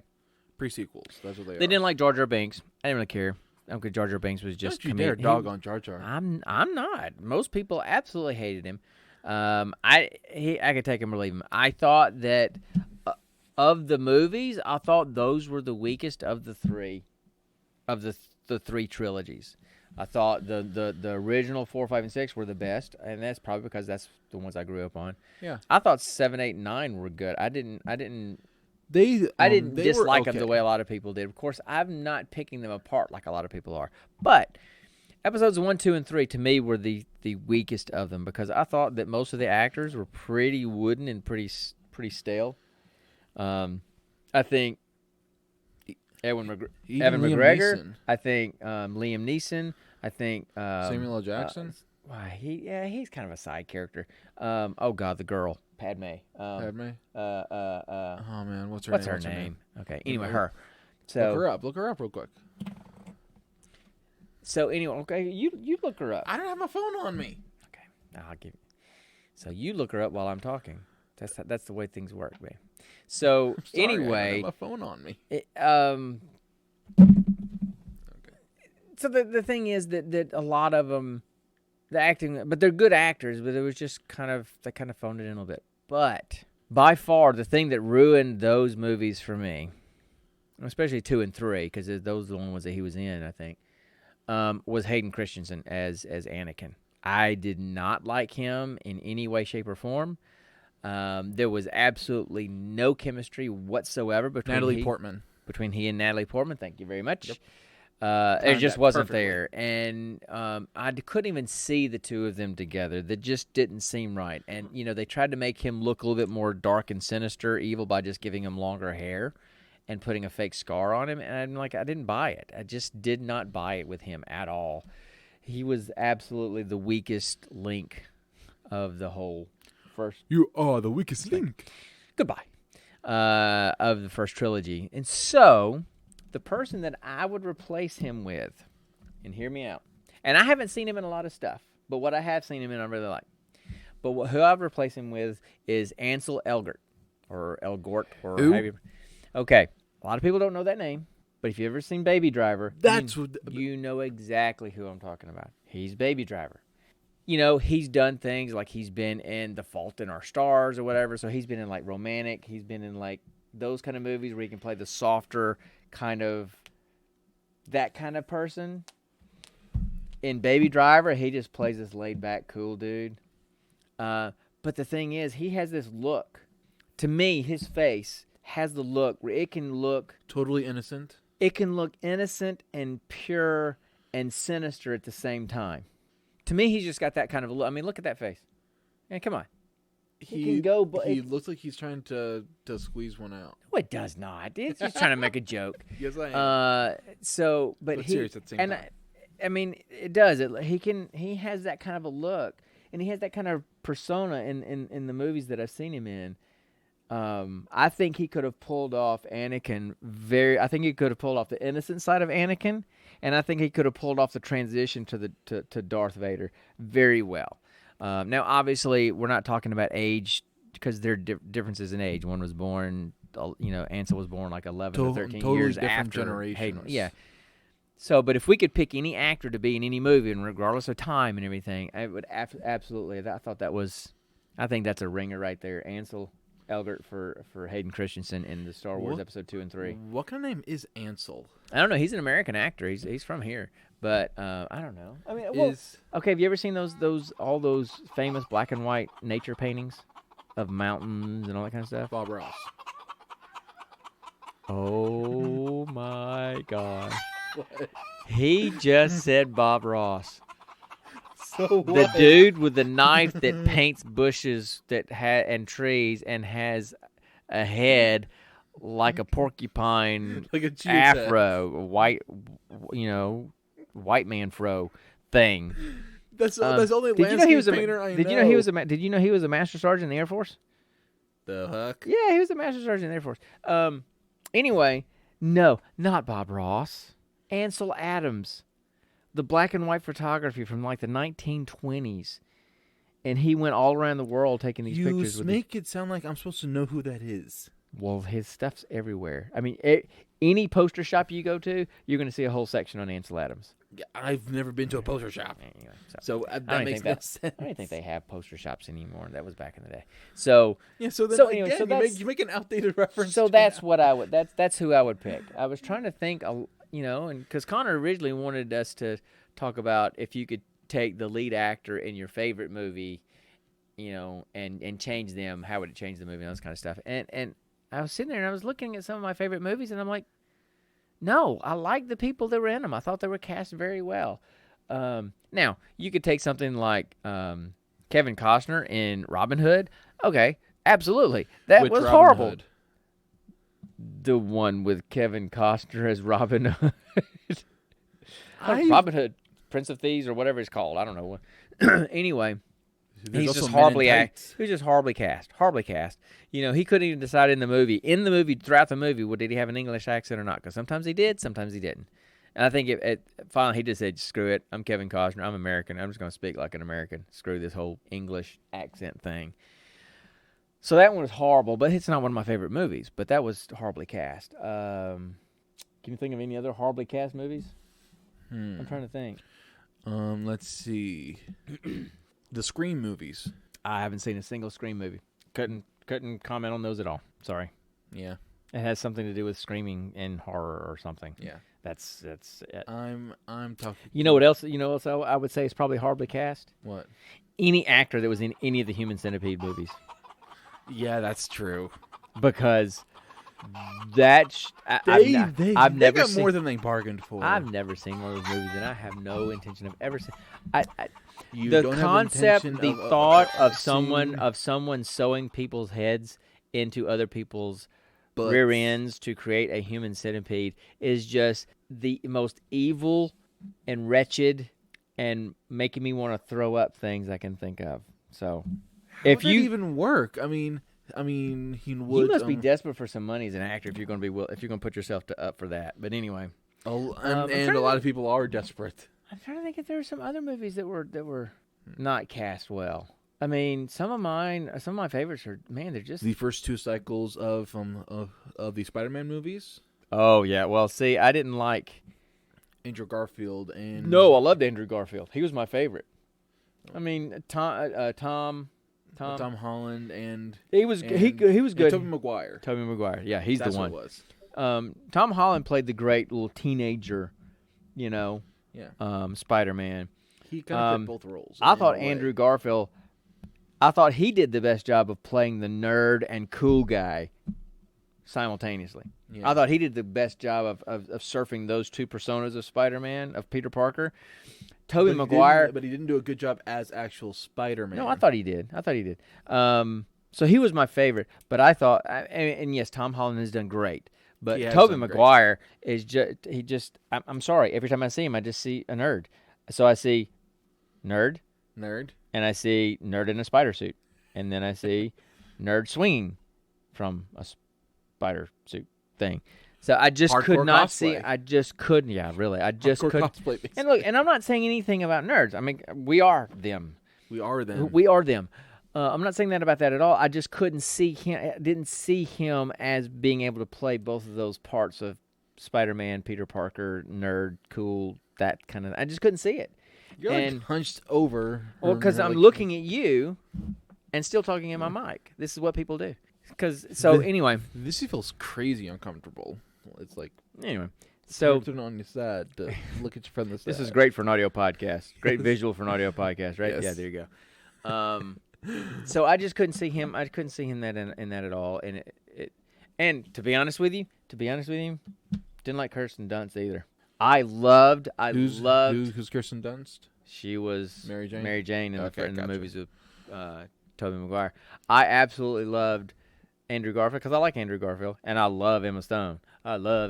pre-sequels. That's what they are. They didn't like Jar Jar Binks. I didn't really care. Okay, Jar Jar Binks was just. Don't you dare dog on Jar Jar. I'm not. Most people absolutely hated him. I could take him or leave him. I thought that of the movies, I thought those were the weakest of the 3, of the 3 trilogies. I thought the original 4, 5, and 6 were the best, and that's probably because that's the ones I grew up on. Yeah, I thought 7, 8, and 9 were good. I didn't They dislike were okay. them the way a lot of people did. Of course, I'm not picking them apart like a lot of people are. But episodes 1, 2, and 3 to me were the weakest of them because I thought that most of the actors were pretty wooden and pretty stale. I think Evan McGregor. Neeson. I think Liam Neeson. I think Samuel L. Jackson. He's kind of a side character. Oh God, the girl Padme. Padme. Oh man, what's her what's name? her name? Okay, anyway, her. So look her up real quick. So anyway, okay, you look her up. I don't have my phone on me. Okay, I'll give you. So you look her up while I'm talking. That's the way things work, man. So anyway, I don't have my phone on me. Okay. So the thing is that a lot of them, the acting, but they're good actors, but it was just they kind of phoned it in a little bit. But by far, the thing that ruined those movies for me, especially 2 and 3, because those are the only ones that he was in, I think, was Hayden Christensen as Anakin. I did not like him in any way, shape, or form. There was absolutely no chemistry whatsoever between between he and Natalie Portman. Thank you very much. Yep. It just wasn't there, and I couldn't even see the two of them together. That just didn't seem right. And they tried to make him look a little bit more dark and sinister, evil, by just giving him longer hair and putting a fake scar on him. And I'm like, I didn't buy it. I just did not buy it with him at all. He was absolutely the weakest link of the whole first. You are the weakest link. Goodbye. Of the first trilogy. And so, the person that I would replace him with, and hear me out, and I haven't seen him in a lot of stuff, but what I have seen him in, I really like. But who I've replaced him with is Ansel Elgort, or Elgort, or however. Okay, a lot of people don't know that name, but if you've ever seen Baby Driver, you know exactly who I'm talking about. He's Baby Driver. He's done things like he's been in The Fault in Our Stars or whatever, so he's been in, like, romantic, he's been in, like, those kind of movies where he can play the softer kind of, that kind of person. In Baby Driver, he just plays this laid-back, cool dude. But the thing is, he has this look. To me, his face has the look where it can look totally innocent. It can look innocent and pure and sinister at the same time. To me, he's just got that kind of a look. I mean, look at that face. Man, come on. He can go, but he looks like he's trying to squeeze one out. No, it does not. It's just trying to make a joke. Yes, I am. But serious at the same time. I mean, it does. He has that kind of a look, and he has that kind of persona in the movies that I've seen him in. I think he could have pulled off Anakin I think he could have pulled off the innocent side of Anakin, and I think he could have pulled off the transition to Darth Vader very well. Now, obviously, we're not talking about age because there are differences in age. One was born, Ansel was born like 11 or 13 years after Hayden. Yeah. So, but if we could pick any actor to be in any movie, and regardless of time and everything, I would absolutely. I think that's a ringer right there. Ansel Elgort for Hayden Christensen in the Star Wars Episode 2 and 3. What kind of name is Ansel? I don't know. He's an American actor. He's from here, but I don't know. I mean, okay. Have you ever seen all those famous black and white nature paintings of mountains and all that kind of stuff? Bob Ross. Oh my gosh! What? He just said Bob Ross. So what? The dude with the knife that paints bushes and trees and has a head like a porcupine, like a afro, white man fro thing. That's only landscape painter I know. Did you know he was a master sergeant in the Air Force? The heck? Yeah, he was a master sergeant in the Air Force. Anyway, no, not Bob Ross. Ansel Adams. The black and white photography from like the 1920s. And he went all around the world taking these pictures. You make it sound like I'm supposed to know who that is. Well, his stuff's everywhere. I mean, any poster shop you go to, you're going to see a whole section on Ansel Adams. Yeah, I've never been to a poster shop. Anyway, so that makes no sense. I don't think they have poster shops anymore. That was back in the day. So yeah. So anyway, you make an outdated reference. So that's what I would. That's who I would pick. I was trying to think. And because Connor originally wanted us to talk about if you could take the lead actor in your favorite movie, and change them, how would it change the movie and all this kind of stuff. And I was sitting there and I was looking at some of my favorite movies and I'm like, no, I like the people that were in them. I thought they were cast very well. Now, you could take something like Kevin Costner in Robin Hood. Okay, absolutely. That Which was Robin horrible. Hood? The one with Kevin Costner as Robin Hood. Robin Hood, Prince of Thieves, or whatever it's called. I don't know. Anyway, There's he's also just Men in horribly Tights. He was just horribly cast. Horribly cast. You know, he couldn't even decide in the movie, throughout the movie, did he have an English accent or not? Because sometimes he did, sometimes he didn't. And I think finally he just said, screw it. I'm Kevin Costner. I'm American. I'm just going to speak like an American. Screw this whole English accent thing. So that one was horrible, but it's not one of my favorite movies. But that was horribly cast. Can you think of any other horribly cast movies? I'm trying to think. Let's see. The Scream movies. I haven't seen a single Scream movie. Couldn't comment on those at all. Sorry. Yeah. It has something to do with screaming and horror or something. Yeah. That's it. I'm talking. You know what else? You know what else I would say is probably horribly cast? What? Any actor that was in any of the Human Centipede movies. Yeah, that's true. Because that's I've never got seen more than they bargained for. I've never seen one of those movies, and I have no intention of ever seeing. You The don't have concept, intention the thought of seeing someone sewing people's heads into other people's butts. rear ends to create a human centipede is just the most evil and wretched and making me want to throw up things I can think of. So, How would that even work? I mean, he would. you must be desperate for some money as an actor if you're going to put yourself up for that. But anyway, and a lot of people are desperate. I'm trying to think if there were some other movies that were not cast well. I mean, some of my favorites are, man, they're just The first two cycles of the Spider-Man movies. Oh yeah, well, see, I didn't like. Andrew Garfield and No, I loved Andrew Garfield. He was my favorite. I mean, Tom Holland and he was good. Tobey Maguire. Tobey Maguire, yeah, he's That's the one. what it was. Tom Holland played the great little teenager, Yeah. Spider-Man. He kind of fit both roles. I in thought a way. Andrew Garfield. I thought he did the best job of playing the nerd and cool guy simultaneously. Yeah. I thought he did the best job of surfing those two personas of Spider-Man, of Peter Parker. Tobey Maguire. But he didn't do a good job as actual Spider-Man. No, I thought he did. So he was my favorite. But I thought, and yes, Tom Holland has done great. But Tobey Maguire is just, I'm sorry, every time I see him, I just see a nerd. So I see nerd. And I see nerd in a spider suit. And then I see nerd swinging from a spider suit thing. So I just could not see. I just couldn't. Yeah, really. I just couldn't. Cosplay, and look, and I'm not saying anything about nerds. I mean, we are them. We are them. We are them. I'm not saying that about that at all. I just couldn't see him. Didn't see him as being able to play both of those parts of Spider-Man, Peter Parker, nerd, cool, that kind of. I just couldn't see it. You're like hunched over. Well, because I'm looking at you and still talking in my mic. This is what people do. Anyway. This feels crazy uncomfortable. It's like... Anyway. So... Turn on your side to look at your friend on the side. This is great for an audio podcast. Great visual for an audio podcast, right? Yes. Yeah, there you go. So I just couldn't see him. I couldn't see him in that at all. And to be honest with you, didn't like Kirsten Dunst either. Who's Kirsten Dunst? She was Mary Jane in the movies with Tobey Maguire. I absolutely loved Andrew Garfield because I like Andrew Garfield, and I love Emma Stone. Love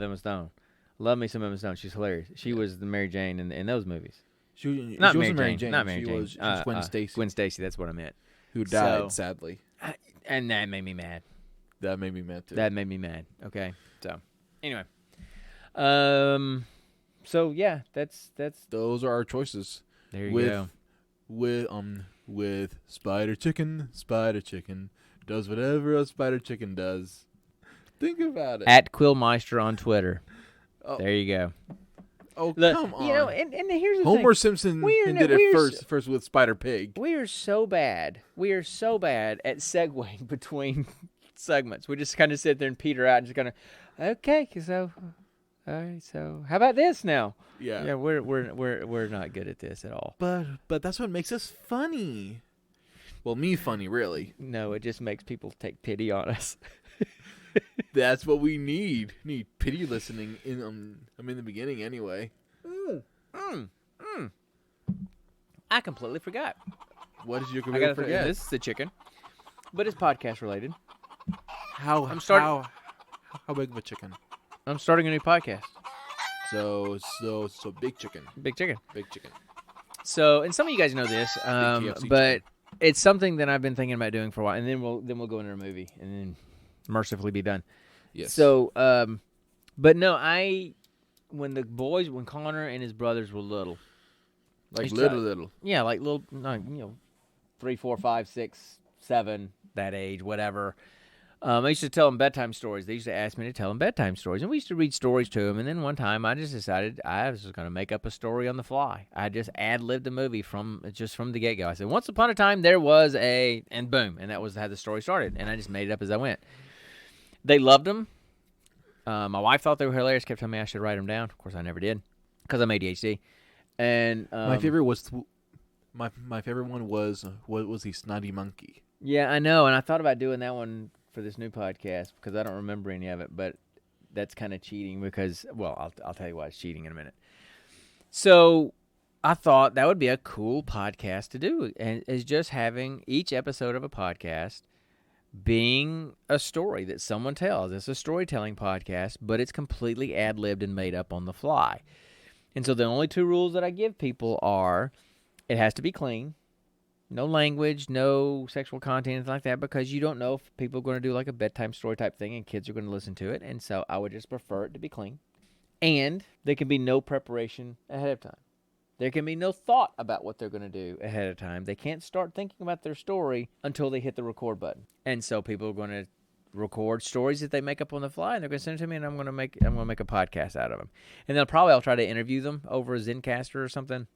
me some Emma Stone. She's hilarious. She was the Mary Jane in those movies. She wasn't Mary Jane. Not Mary Jane. She was Gwen Stacy. Gwen Stacy. That's what I meant. Who died sadly. And that made me mad. That made me mad too. That made me mad. Okay. So anyway. So yeah, that's those are our choices. There you go. With Spider Chicken does whatever a Spider Chicken does. Think about it. At Quillmeister on Twitter. Oh. There you go. Oh, come on. You know, and here's the Homer thing. Simpson did it first with Spider Pig. We are so bad. We are so bad at segueing between segments. We just kind of sit there and peter out and just kind of, okay, so, all right, so how about this now? Yeah, we're not good at this at all. But that's what makes us funny. Well, me funny, really. No, it just makes people take pity on us. That's what we need. Need pity listening in the beginning anyway. I completely forgot. What did you I gotta forget? This is the chicken, but it's podcast related. How big of a chicken? I'm starting a new podcast. So big chicken. Big chicken. Big chicken. So, and some of you guys know this, KFC but chicken. it's something that I've been thinking about doing for a while, and then we'll go into a movie and then mercifully be done. Yes. So, but no, when Connor and his brothers were little, like little. yeah, like little, 3, 4, 5, 6, 7, that age, whatever. I used to tell them bedtime stories. They used to ask me to tell them bedtime stories, and we used to read stories to them. And then one time, I just decided I was just going to make up a story on the fly. I just ad-libbed a movie from the get-go. I said, "Once upon a time, there was a," and boom, and that was how the story started. And I just made it up as I went. They loved them. My wife thought they were hilarious. Kept telling me I should write them down. Of course, I never did because I'm ADHD. And my favorite was my favorite one was the Snotty Monkey. Yeah, I know, and I thought about doing that one for this new podcast because I don't remember any of it, but that's kind of cheating because, well, I'll tell you why it's cheating in a minute. So I thought that would be a cool podcast to do, and is just having each episode of a podcast being a story that someone tells. It's a storytelling podcast, but it's completely ad-libbed and made up on the fly. And so the only 2 rules that I give people are it has to be clean. No language, no sexual content, anything like that, because you don't know if people are going to do like a bedtime story type thing and kids are going to listen to it. And so I would just prefer it to be clean. And there can be no preparation ahead of time. There can be no thought about what they're going to do ahead of time. They can't start thinking about their story until they hit the record button. And so people are going to record stories that they make up on the fly, and they're going to send it to me, and I'm going to make a podcast out of them. And then I'll try to interview them over a Zencaster or something.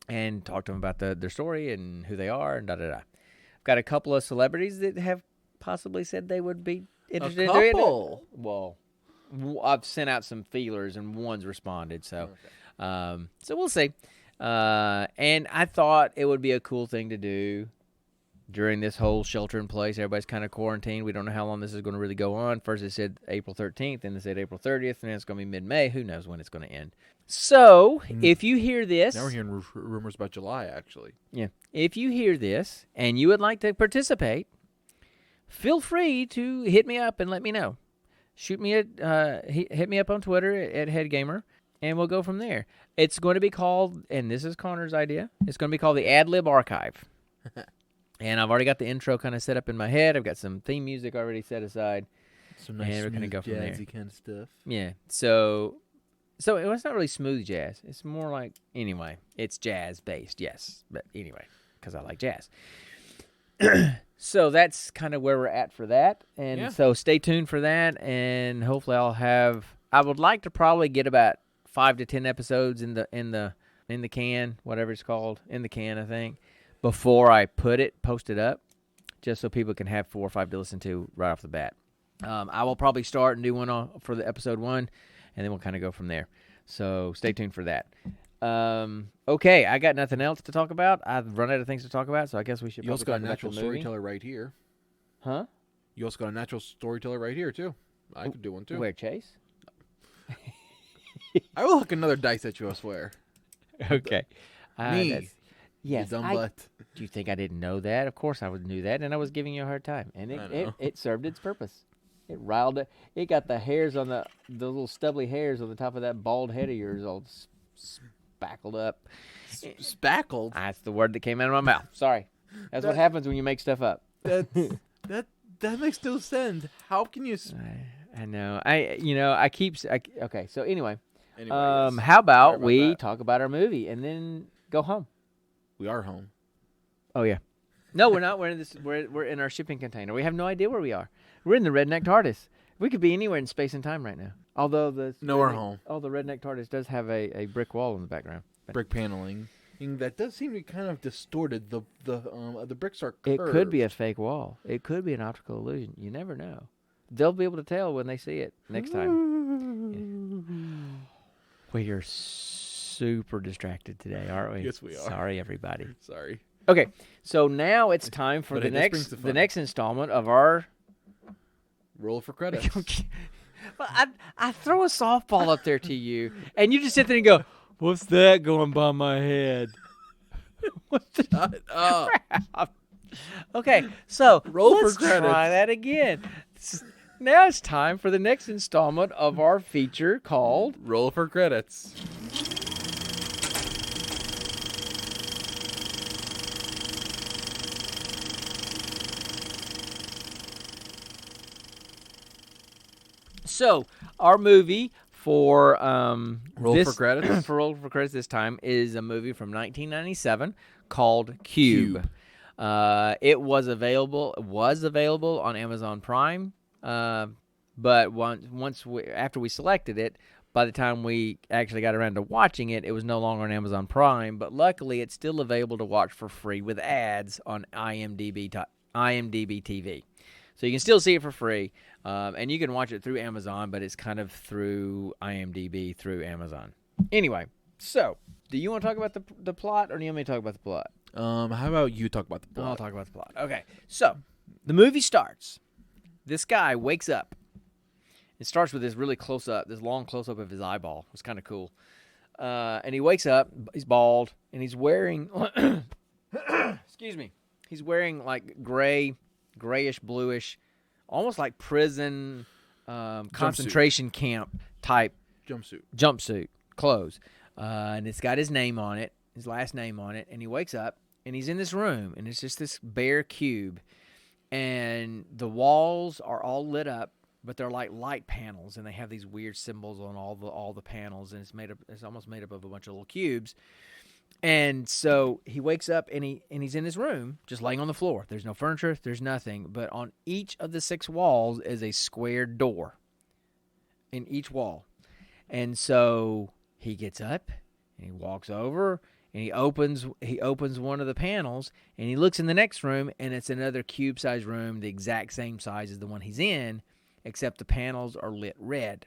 And talk to them about their story and who they are and da-da-da. I've got a couple of celebrities that have possibly said they would be interested in doing it. Well, I've sent out some feelers and one's responded. So so we'll see. And I thought it would be a cool thing to do during this whole shelter in place. Everybody's kind of quarantined. We don't know how long this is going to really go on. First it said April 13th, then they said April 30th, and then it's going to be mid-May. Who knows when it's going to end. So, if you hear this... Now we're hearing rumors about July, actually. Yeah. If you hear this and you would like to participate, feel free to hit me up and let me know. Hit me up on Twitter at HeadGamer, and we'll go from there. It's going to be called, and this is Connor's idea, it's going to be called the Ad-Lib Archive. And I've already got the intro kind of set up in my head. I've got some theme music already set aside. Some nice, and we're going to go from there. Jazzy kind of stuff. Yeah. So it's not really smooth jazz. It's more like, anyway, it's jazz-based, yes. But anyway, because I like jazz. So that's kind of where we're at for that. And so stay tuned for that. And hopefully I would like to probably get about 5 to 10 episodes in the can, whatever it's called, in the can, I think, before I post it up, just so people can have 4 or 5 to listen to right off the bat. I will probably start and do one for the episode 1, and then we'll kind of go from there. So stay tuned for that. Okay, I got nothing else to talk about. I've run out of things to talk about, so I guess we should. You also got a natural storyteller right here. Huh? You also got a natural storyteller right here too. I could do one too. Where, Chase? I will hook another dice at you, I swear. Okay. Me. Yes. You dumb butt. Do you think I didn't know that? Of course I would knew that, and I was giving you a hard time. And it served its purpose. It riled it. It got the hairs on the little stubbly hairs on the top of that bald head of yours all spackled up. Spackled? That's the word that came out of my mouth. Sorry. That's what happens when you make stuff up. That makes no sense. How can you... I know. Okay, so anyway. Yes. How about we talk about our movie and then go home? We are home. Oh yeah. No, we're not. We're in our shipping container. We have no idea where we are. We're in the Redneck TARDIS. We could be anywhere in space and time right now. Although we're home. Oh, the Redneck TARDIS does have a brick wall in the background. Brick paneling. That does seem to be kind of distorted. The bricks are curved. It could be a fake wall. It could be an optical illusion. You never know. They'll be able to tell when they see it next time. Yeah. We are super distracted today, aren't we? Yes, we are. Sorry, everybody. Sorry. Okay, so now it's time for the next installment of our roll for credits. Well, I throw a softball up there to you, and you just sit there and go, "What's that going by my head?" Shut up. Okay, so Roll for let's credits. try that again. Now it's time for the next installment of our feature called Roll for credits. So our movie for Roll for credits? for roll for credits this time is a movie from 1997 called Cube. It was available on Amazon Prime, but after we selected it, by the time we actually got around to watching it, it was no longer on Amazon Prime. But luckily, it's still available to watch for free with ads on IMDb TV. So you can still see it for free, and you can watch it through Amazon, but it's kind of through IMDb through Amazon. Anyway, so do you want to talk about the plot, or do you want me to talk about the plot? How about you talk about the plot? I'll talk about the plot. Okay, so the movie starts. This guy wakes up. It starts with this really this long close-up of his eyeball. It was kind of cool. And he wakes up. He's bald, and he's wearing excuse me. He's wearing like grayish, bluish, almost like prison concentration camp type jumpsuit clothes. And it's got his name on it, his last name on it. And he wakes up, and he's in this room, and it's just this bare cube. And the walls are all lit up, but they're like light panels, and they have these weird symbols on all the panels, and it's almost made up of a bunch of little cubes. And so he wakes up, and he's in his room, just laying on the floor. There's no furniture, there's nothing, but on each of the 6 walls is a square door in each wall. And so he gets up, and he walks over, and he opens one of the panels, and he looks in the next room, and it's another cube-sized room, the exact same size as the one he's in, except the panels are lit red.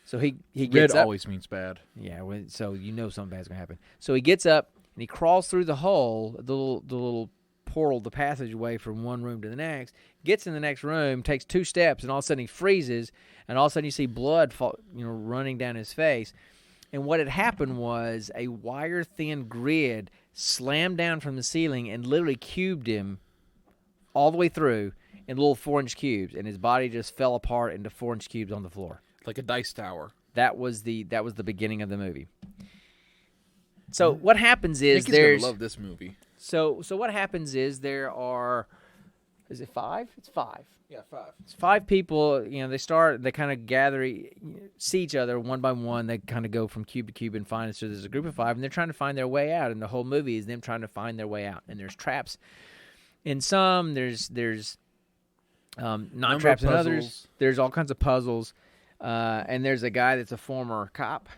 So he gets Red up. always means bad. Yeah, so you know something bad's gonna happen. So he gets up and he crawls through the hole, the little portal, the passageway from one room to the next. Gets in the next room, takes 2 steps, and all of a sudden he freezes. And all of a sudden you see blood running down his face. And what had happened was a wire-thin grid slammed down from the ceiling and literally cubed him all the way through in little 4-inch cubes, and his body just fell apart into 4-inch cubes on the floor. Like a dice tower. That was the beginning of the movie. So what happens is Nikki's gonna love this movie. So what happens is there are, is it 5? It's 5. Yeah, 5. It's 5 people. They kind of gather, see each other one by one. They kind of go from cube to cube and find. So there's a group of 5, and they're trying to find their way out. And the whole movie is them trying to find their way out. And there's traps in some. There's not traps in others. There's all kinds of puzzles. And there's a guy that's a former cop.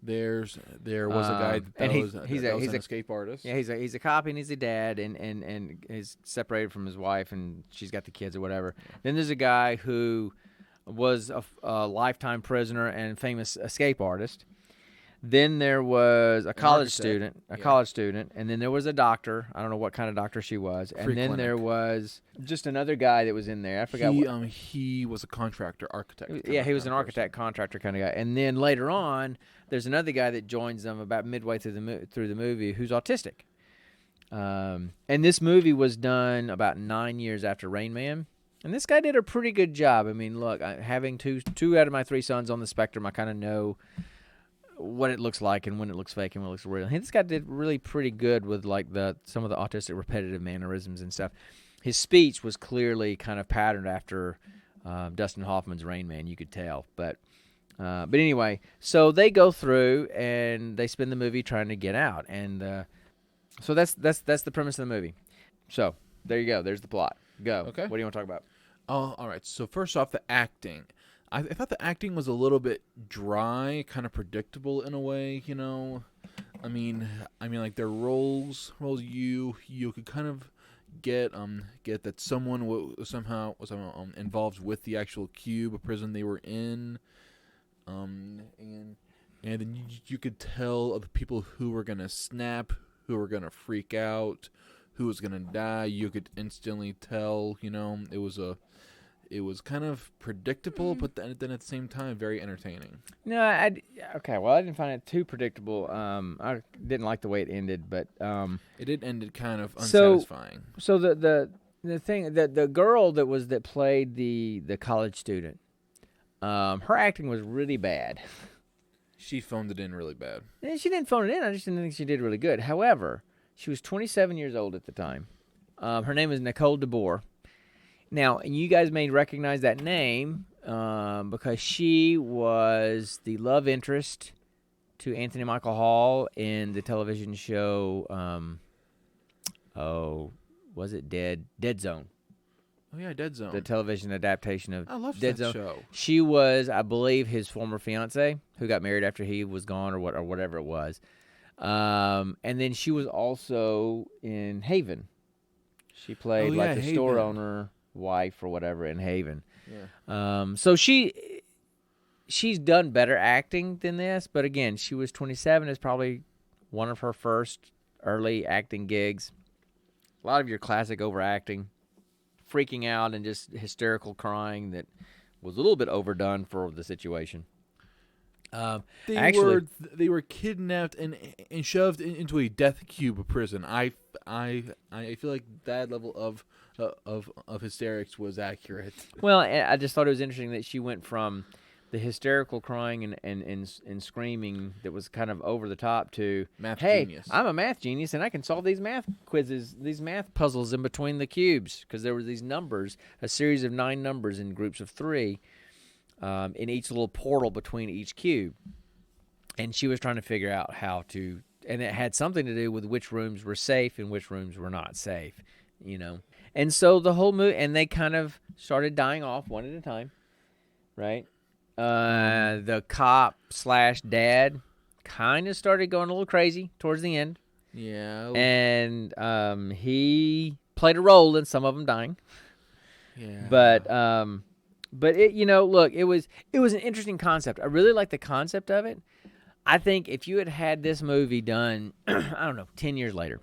There was a guy that was an escape artist. Yeah, he's a cop, and he's a dad, and he's separated from his wife, and she's got the kids or whatever. Then there's a guy who was a lifetime prisoner and famous escape artist. Then there was a college student, and then there was a doctor. I don't know what kind of doctor she was. And then there was just another guy that was in there. I forgot. He was a contractor, architect. Yeah, he was an architect, contractor kind of guy. And then later on, there's another guy that joins them about midway through the movie who's autistic. And this movie was done about 9 years after Rain Man. And this guy did a pretty good job. I mean, look, having two out of my 3 sons on the spectrum, I kind of know what it looks like and when it looks fake and when it looks real. This guy did really pretty good with like some of the autistic repetitive mannerisms and stuff. His speech was clearly kind of patterned after Dustin Hoffman's Rain Man, you could tell. But anyway, so they go through and they spend the movie trying to get out, and so that's the premise of the movie. So there you go. There's the plot. Go. Okay. What do you want to talk about? All right. So first off, the acting. I thought the acting was a little bit dry, kind of predictable in a way, I mean, like their roles you could kind of get that someone was somehow involved with the actual cube, a prison they were in, and then you could tell of the people who were gonna snap, who were gonna freak out, who was gonna die. You could instantly tell, it was kind of predictable, but then at the same time very entertaining. No, okay. Well, I didn't find it too predictable. I didn't like the way it ended, but it did end kind of unsatisfying. So the thing the girl that played the college student, her acting was really bad. She phoned it in really bad. She didn't phone it in. I just didn't think she did really good. However, she was 27 years old at the time. Her name is Nicole DeBoer. Now, you guys may recognize that name because she was the love interest to Anthony Michael Hall in the television show, was it Dead Zone? Oh, yeah, Dead Zone. The television adaptation of I love Dead that Zone. show. She was, I believe, his former fiance who got married after he was gone or whatever it was. And then she was also in Haven. She played the Haven. store owner wife or whatever in Haven. Yeah. So she's done better acting than this, but again, she was 27. It's probably one of her first early acting gigs. A lot of your classic overacting, freaking out and just hysterical crying that was a little bit overdone for the situation. They were kidnapped and shoved into a death cube prison. I feel like that level of hysterics was accurate. Well, I just thought it was interesting that she went from the hysterical crying and screaming that was kind of over the top to genius. I'm a math genius and I can solve these math quizzes, these math puzzles in between the cubes, because there were these numbers, a series of 9 numbers in groups of 3 in each little portal between each cube. And she was trying to figure out how to, and it had something to do with which rooms were safe and which rooms were not safe, you know. And so the whole movie, and they kind of started dying off one at a time, right? The cop / dad kind of started going a little crazy towards the end. Yeah. And he played a role in some of them dying. Yeah. But it, look, it was an interesting concept. I really like the concept of it. I think if you had this movie done, I don't know, 10 years later,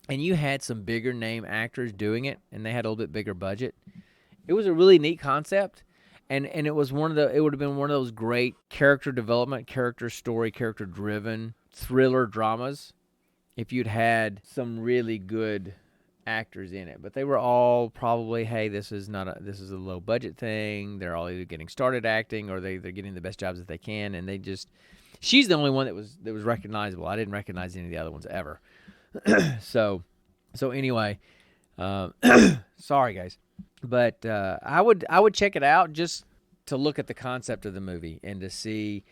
and you had some bigger name actors doing it, and they had a little bit bigger budget, it was a really neat concept. And it was it would have been one of those great character development, character story, character driven thriller dramas if you'd had some really good actors in it. But they were all probably, hey, this is a low budget thing. They're all either getting started acting or they're getting the best jobs that they can, and she's the only one that was recognizable. I didn't recognize any of the other ones ever. So anyway, sorry guys. But I would check it out just to look at the concept of the movie and to see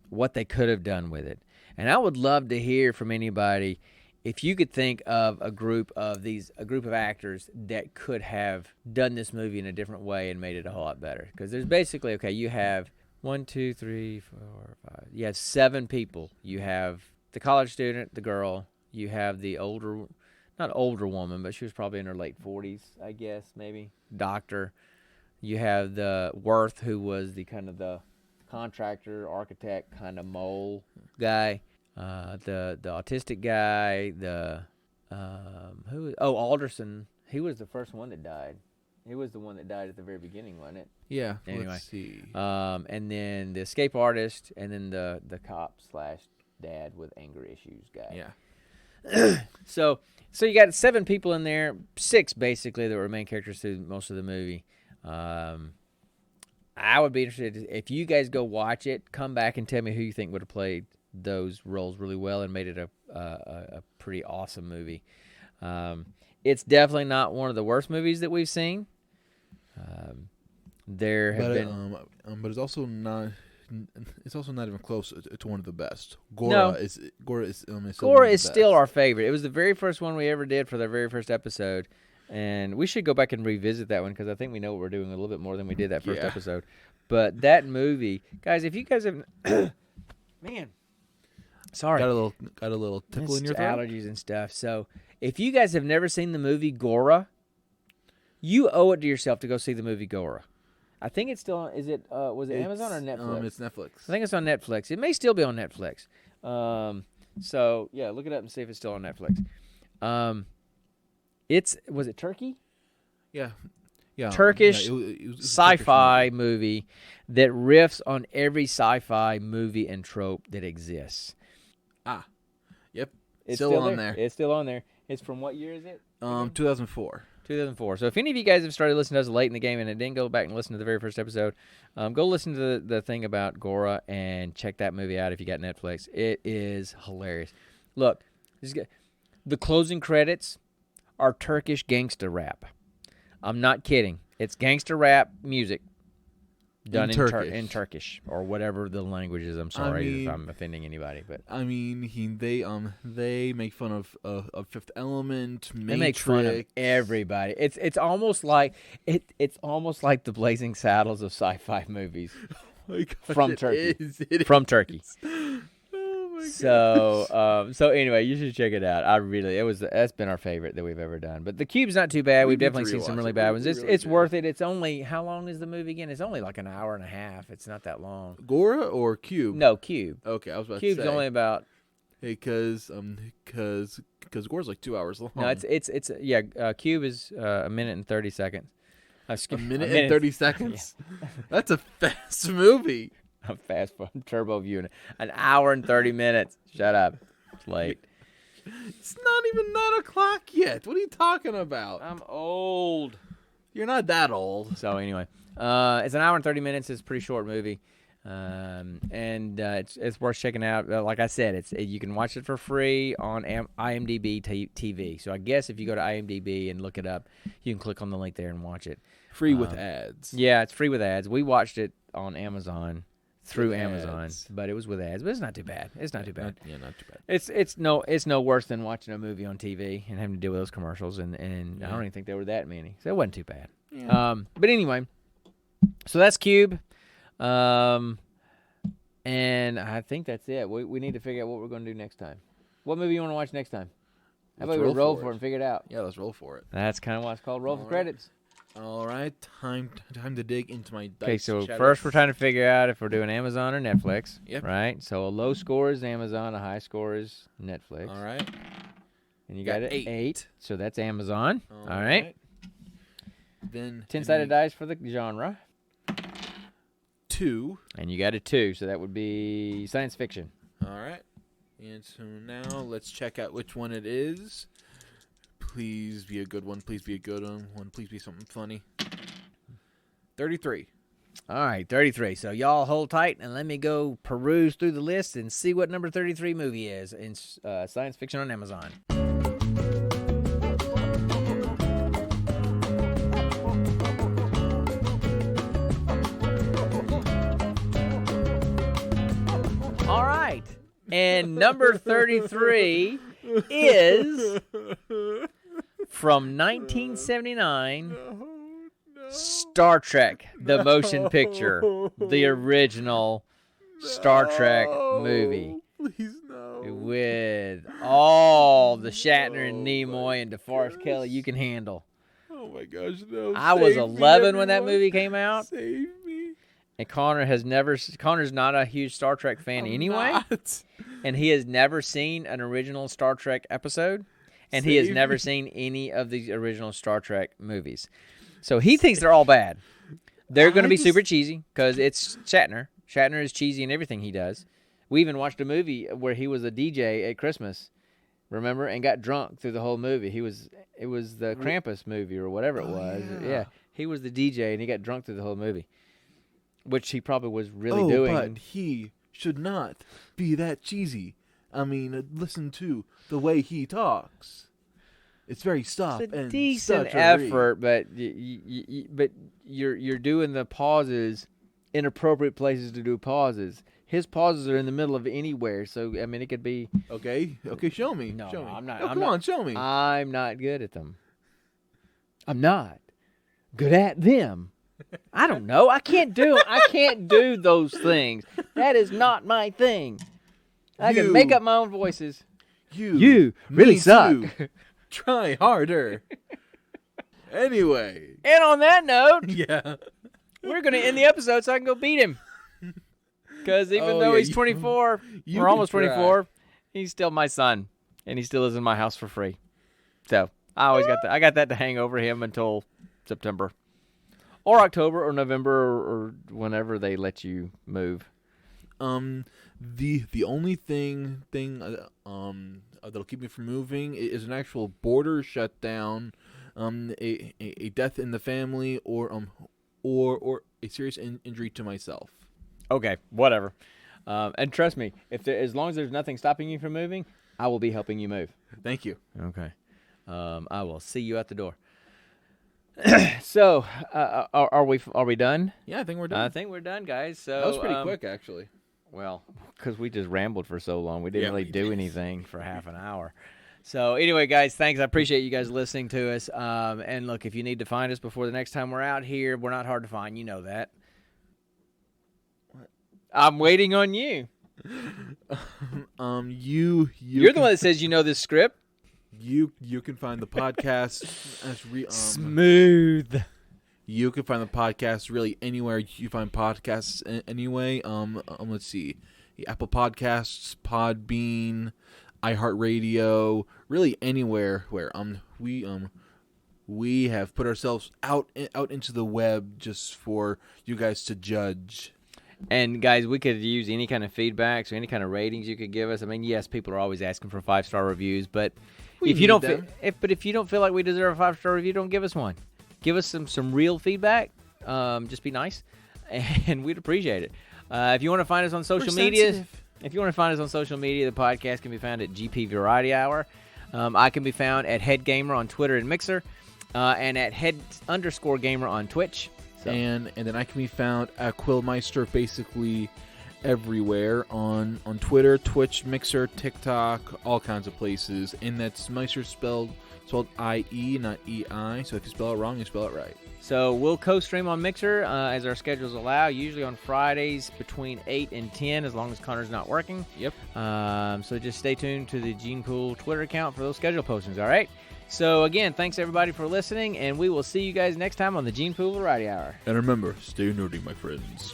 what they could have done with it. And I would love to hear from anybody if you could think of a group of actors that could have done this movie in a different way and made it a whole lot better. Because there's basically, you have 1, 2, 3, 4, 5. You have 7 people. You have the college student, the girl. You have the not older woman, but she was probably in her late 40s, I guess, maybe. Doctor. You have the Worth, who was the kind of the contractor, architect, kind of mole guy. The autistic guy. Alderson. He was the first one that died. He was the one that died at the very beginning, wasn't it? Yeah. Anyway. Let's see. And then the escape artist, and then the cop / dad with anger issues guy. Yeah. So you got 7 people in there, 6 basically that were main characters through most of the movie. I would be interested if you guys go watch it. Come back and tell me who you think would have played those roles really well and made it a pretty awesome movie. It's definitely not one of the worst movies that we've seen. But it's also not. It's also not even close to one of the best. Gora is still our favorite. It was the very first one we ever did for the very first episode, and we should go back and revisit that one because I think we know what we're doing a little bit more than we did that first episode. But that movie, guys, if you guys have, man, sorry, got a little tickle in your throat? Allergies and stuff. So if you guys have never seen the movie Gora, you owe it to yourself to go see the movie Gora. I think it's still on. Was it Amazon or Netflix? It's Netflix. I think it's on Netflix. It may still be on Netflix. So yeah, look it up and see if it's still on Netflix. Was it Turkey? Yeah. Yeah, Turkish yeah, it was a sci-fi Turkish movie that riffs on every sci-fi movie and trope that exists. Ah, yep. It's still on there. It's still on there. It's from what year is it? 2004. 2004. So if any of you guys have started listening to us late in the game and didn't go back and listen to the very first episode, go listen to the thing about Gora and check that movie out if you got Netflix. It is hilarious. Look, the closing credits are Turkish gangster rap. I'm not kidding. It's gangster rap music done in Turkish or whatever the language is. I'm sorry if I'm offending anybody, but I mean, they make fun of Fifth Element, Matrix. They make fun of everybody. It's almost like the Blazing Saddles of sci-fi movies from Turkey. From Turkey. So anyway, you should check it out. That's been our favorite that we've ever done. But The Cube's not too bad. We've definitely seen some really bad ones. It's worth it. It's only, how long is the movie again? It's only like an hour and a half. It's not that long. Gora or Cube? No, Cube. Okay, I was about Cube's to say. only about. Hey, cause Gore's like 2 hours long. No, Cube is a minute and 30 seconds. A minute and 30 seconds. Yeah. That's a fast movie. A fast turbo viewing. An hour and 30 minutes. Shut up. It's late. It's not even 9 o'clock yet. What are you talking about? I'm old. You're not that old. So anyway, it's an hour and 30 minutes. It's a pretty short movie. It's worth checking out. Like I said, you can watch it for free on IMDb TV. So I guess if you go to IMDb and look it up, you can click on the link there and watch it. Free with ads. Yeah, it's free with ads. We watched it on Amazon. Through with Amazon, ads. But it was with ads. But it's not too bad. Not too bad. Not too bad. It's no worse than watching a movie on TV and having to deal with those commercials. And I don't even think there were that many, so it wasn't too bad. Yeah. But anyway, so that's Cube. And I think that's it. We need to figure out what we're going to do next time. What movie you want to watch next time? How about we roll for it and figure it out? Yeah, let's roll for it. That's kind of why it's called roll for credits. All right, time to dig into my dice. Okay, so first we're trying to figure out if we're doing Amazon or Netflix. Yep. Right? So a low score is Amazon, a high score is Netflix. All right. And you got it 8. So that's Amazon. All right. Then 10-sided dice for the genre. 2. And you got a 2, so that would be science fiction. All right. And so now let's check out which one it is. Please be a good one. Please be a good one. Please be something funny. 33. All right, 33. So y'all hold tight and let me go peruse through the list and see what number 33 movie is in science fiction on Amazon. All right. And number 33 is from 1979, Star Trek, the motion picture, the original Star Trek movie. Please no. With all the Shatner and Nimoy and DeForest Kelly you can handle. Oh my gosh, no. I was 11 when that movie came out. Save me. And Connor's not a huge Star Trek fan anyway. Not. And he has never seen an original Star Trek episode. And he has never seen any of the original Star Trek movies. So he thinks they're all bad. They're going to be super cheesy because it's Shatner. Shatner is cheesy in everything he does. We even watched a movie where he was a DJ at Christmas, remember, and got drunk through the whole movie. It was the Krampus movie or whatever it was. Yeah, he was the DJ and he got drunk through the whole movie, which he probably was really doing. But he should not be that cheesy. I mean, listen to the way he talks. It's very soft it's a and decent such a effort, but you're doing the pauses, inappropriate places to do pauses. His pauses are in the middle of anywhere, so I mean it could be. Okay, show me. No, show me. I'm not. Oh, come on, show me. I'm not good at them. I'm not good at them. I don't know. I can't do those things. That is not my thing. I can make up my own voices. You really suck. Try harder. Anyway. And on that note, yeah, we're going to end the episode so I can go beat him. Because even though he's 24, or almost 24, he's still my son. And he still lives in my house for free. So I got that to hang over him until September. or October or November or whenever they let you move. The only thing that'll keep me from moving is an actual border shutdown, a death in the family, or a serious injury to myself. Okay, whatever. And trust me, as long as there's nothing stopping you from moving, I will be helping you move. Thank you. Okay. I will see you at the door. So, are we done? Yeah, I think we're done. I think we're done, guys. So That was pretty quick, actually. Well, because we just rambled for so long, we didn't really do anything for half an hour. So anyway, guys, thanks. I appreciate you guys listening to us. And look, if you need to find us before the next time we're out here, we're not hard to find. You know that. What? I'm waiting on you. You're the one that says you know this script. You can find the podcast smooth. You can find the podcast really anywhere you find podcasts anyway. Let's see. Apple Podcasts, Podbean, iHeartRadio, really anywhere where we have put ourselves out into the web just for you guys to judge. And guys, we could use any kind of feedback, so any kind of ratings you could give us. I mean, yes, people are always asking for 5-star reviews, but if you don't feel like we deserve a 5-star review, don't give us one. Give us some real feedback. Just be nice, and we'd appreciate it. If you want to find us on social media, the podcast can be found at GP Variety Hour. I can be found at Head Gamer on Twitter and Mixer, and at Head_Gamer on Twitch. So. And then I can be found at Quillmeister basically everywhere on Twitter, Twitch, Mixer, TikTok, all kinds of places. And that's Meister spelled I-E, not E-I. So if you spell it wrong, you spell it right. So we'll co-stream on Mixer as our schedules allow, usually on Fridays between 8 and 10, as long as Connor's not working. Yep. So just stay tuned to the Gene Pool Twitter account for those schedule postings, all right? So again, thanks everybody for listening, and we will see you guys next time on the Gene Pool Variety Hour. And remember, stay nerdy, my friends.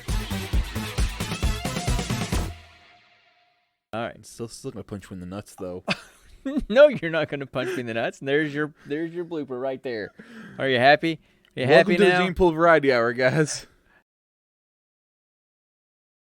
All right. Still gonna punch you in the nuts, though. No, you're not gonna punch me in the nuts. And there's your blooper right there. Are you happy? Welcome to the Gene Pool Variety Hour, guys.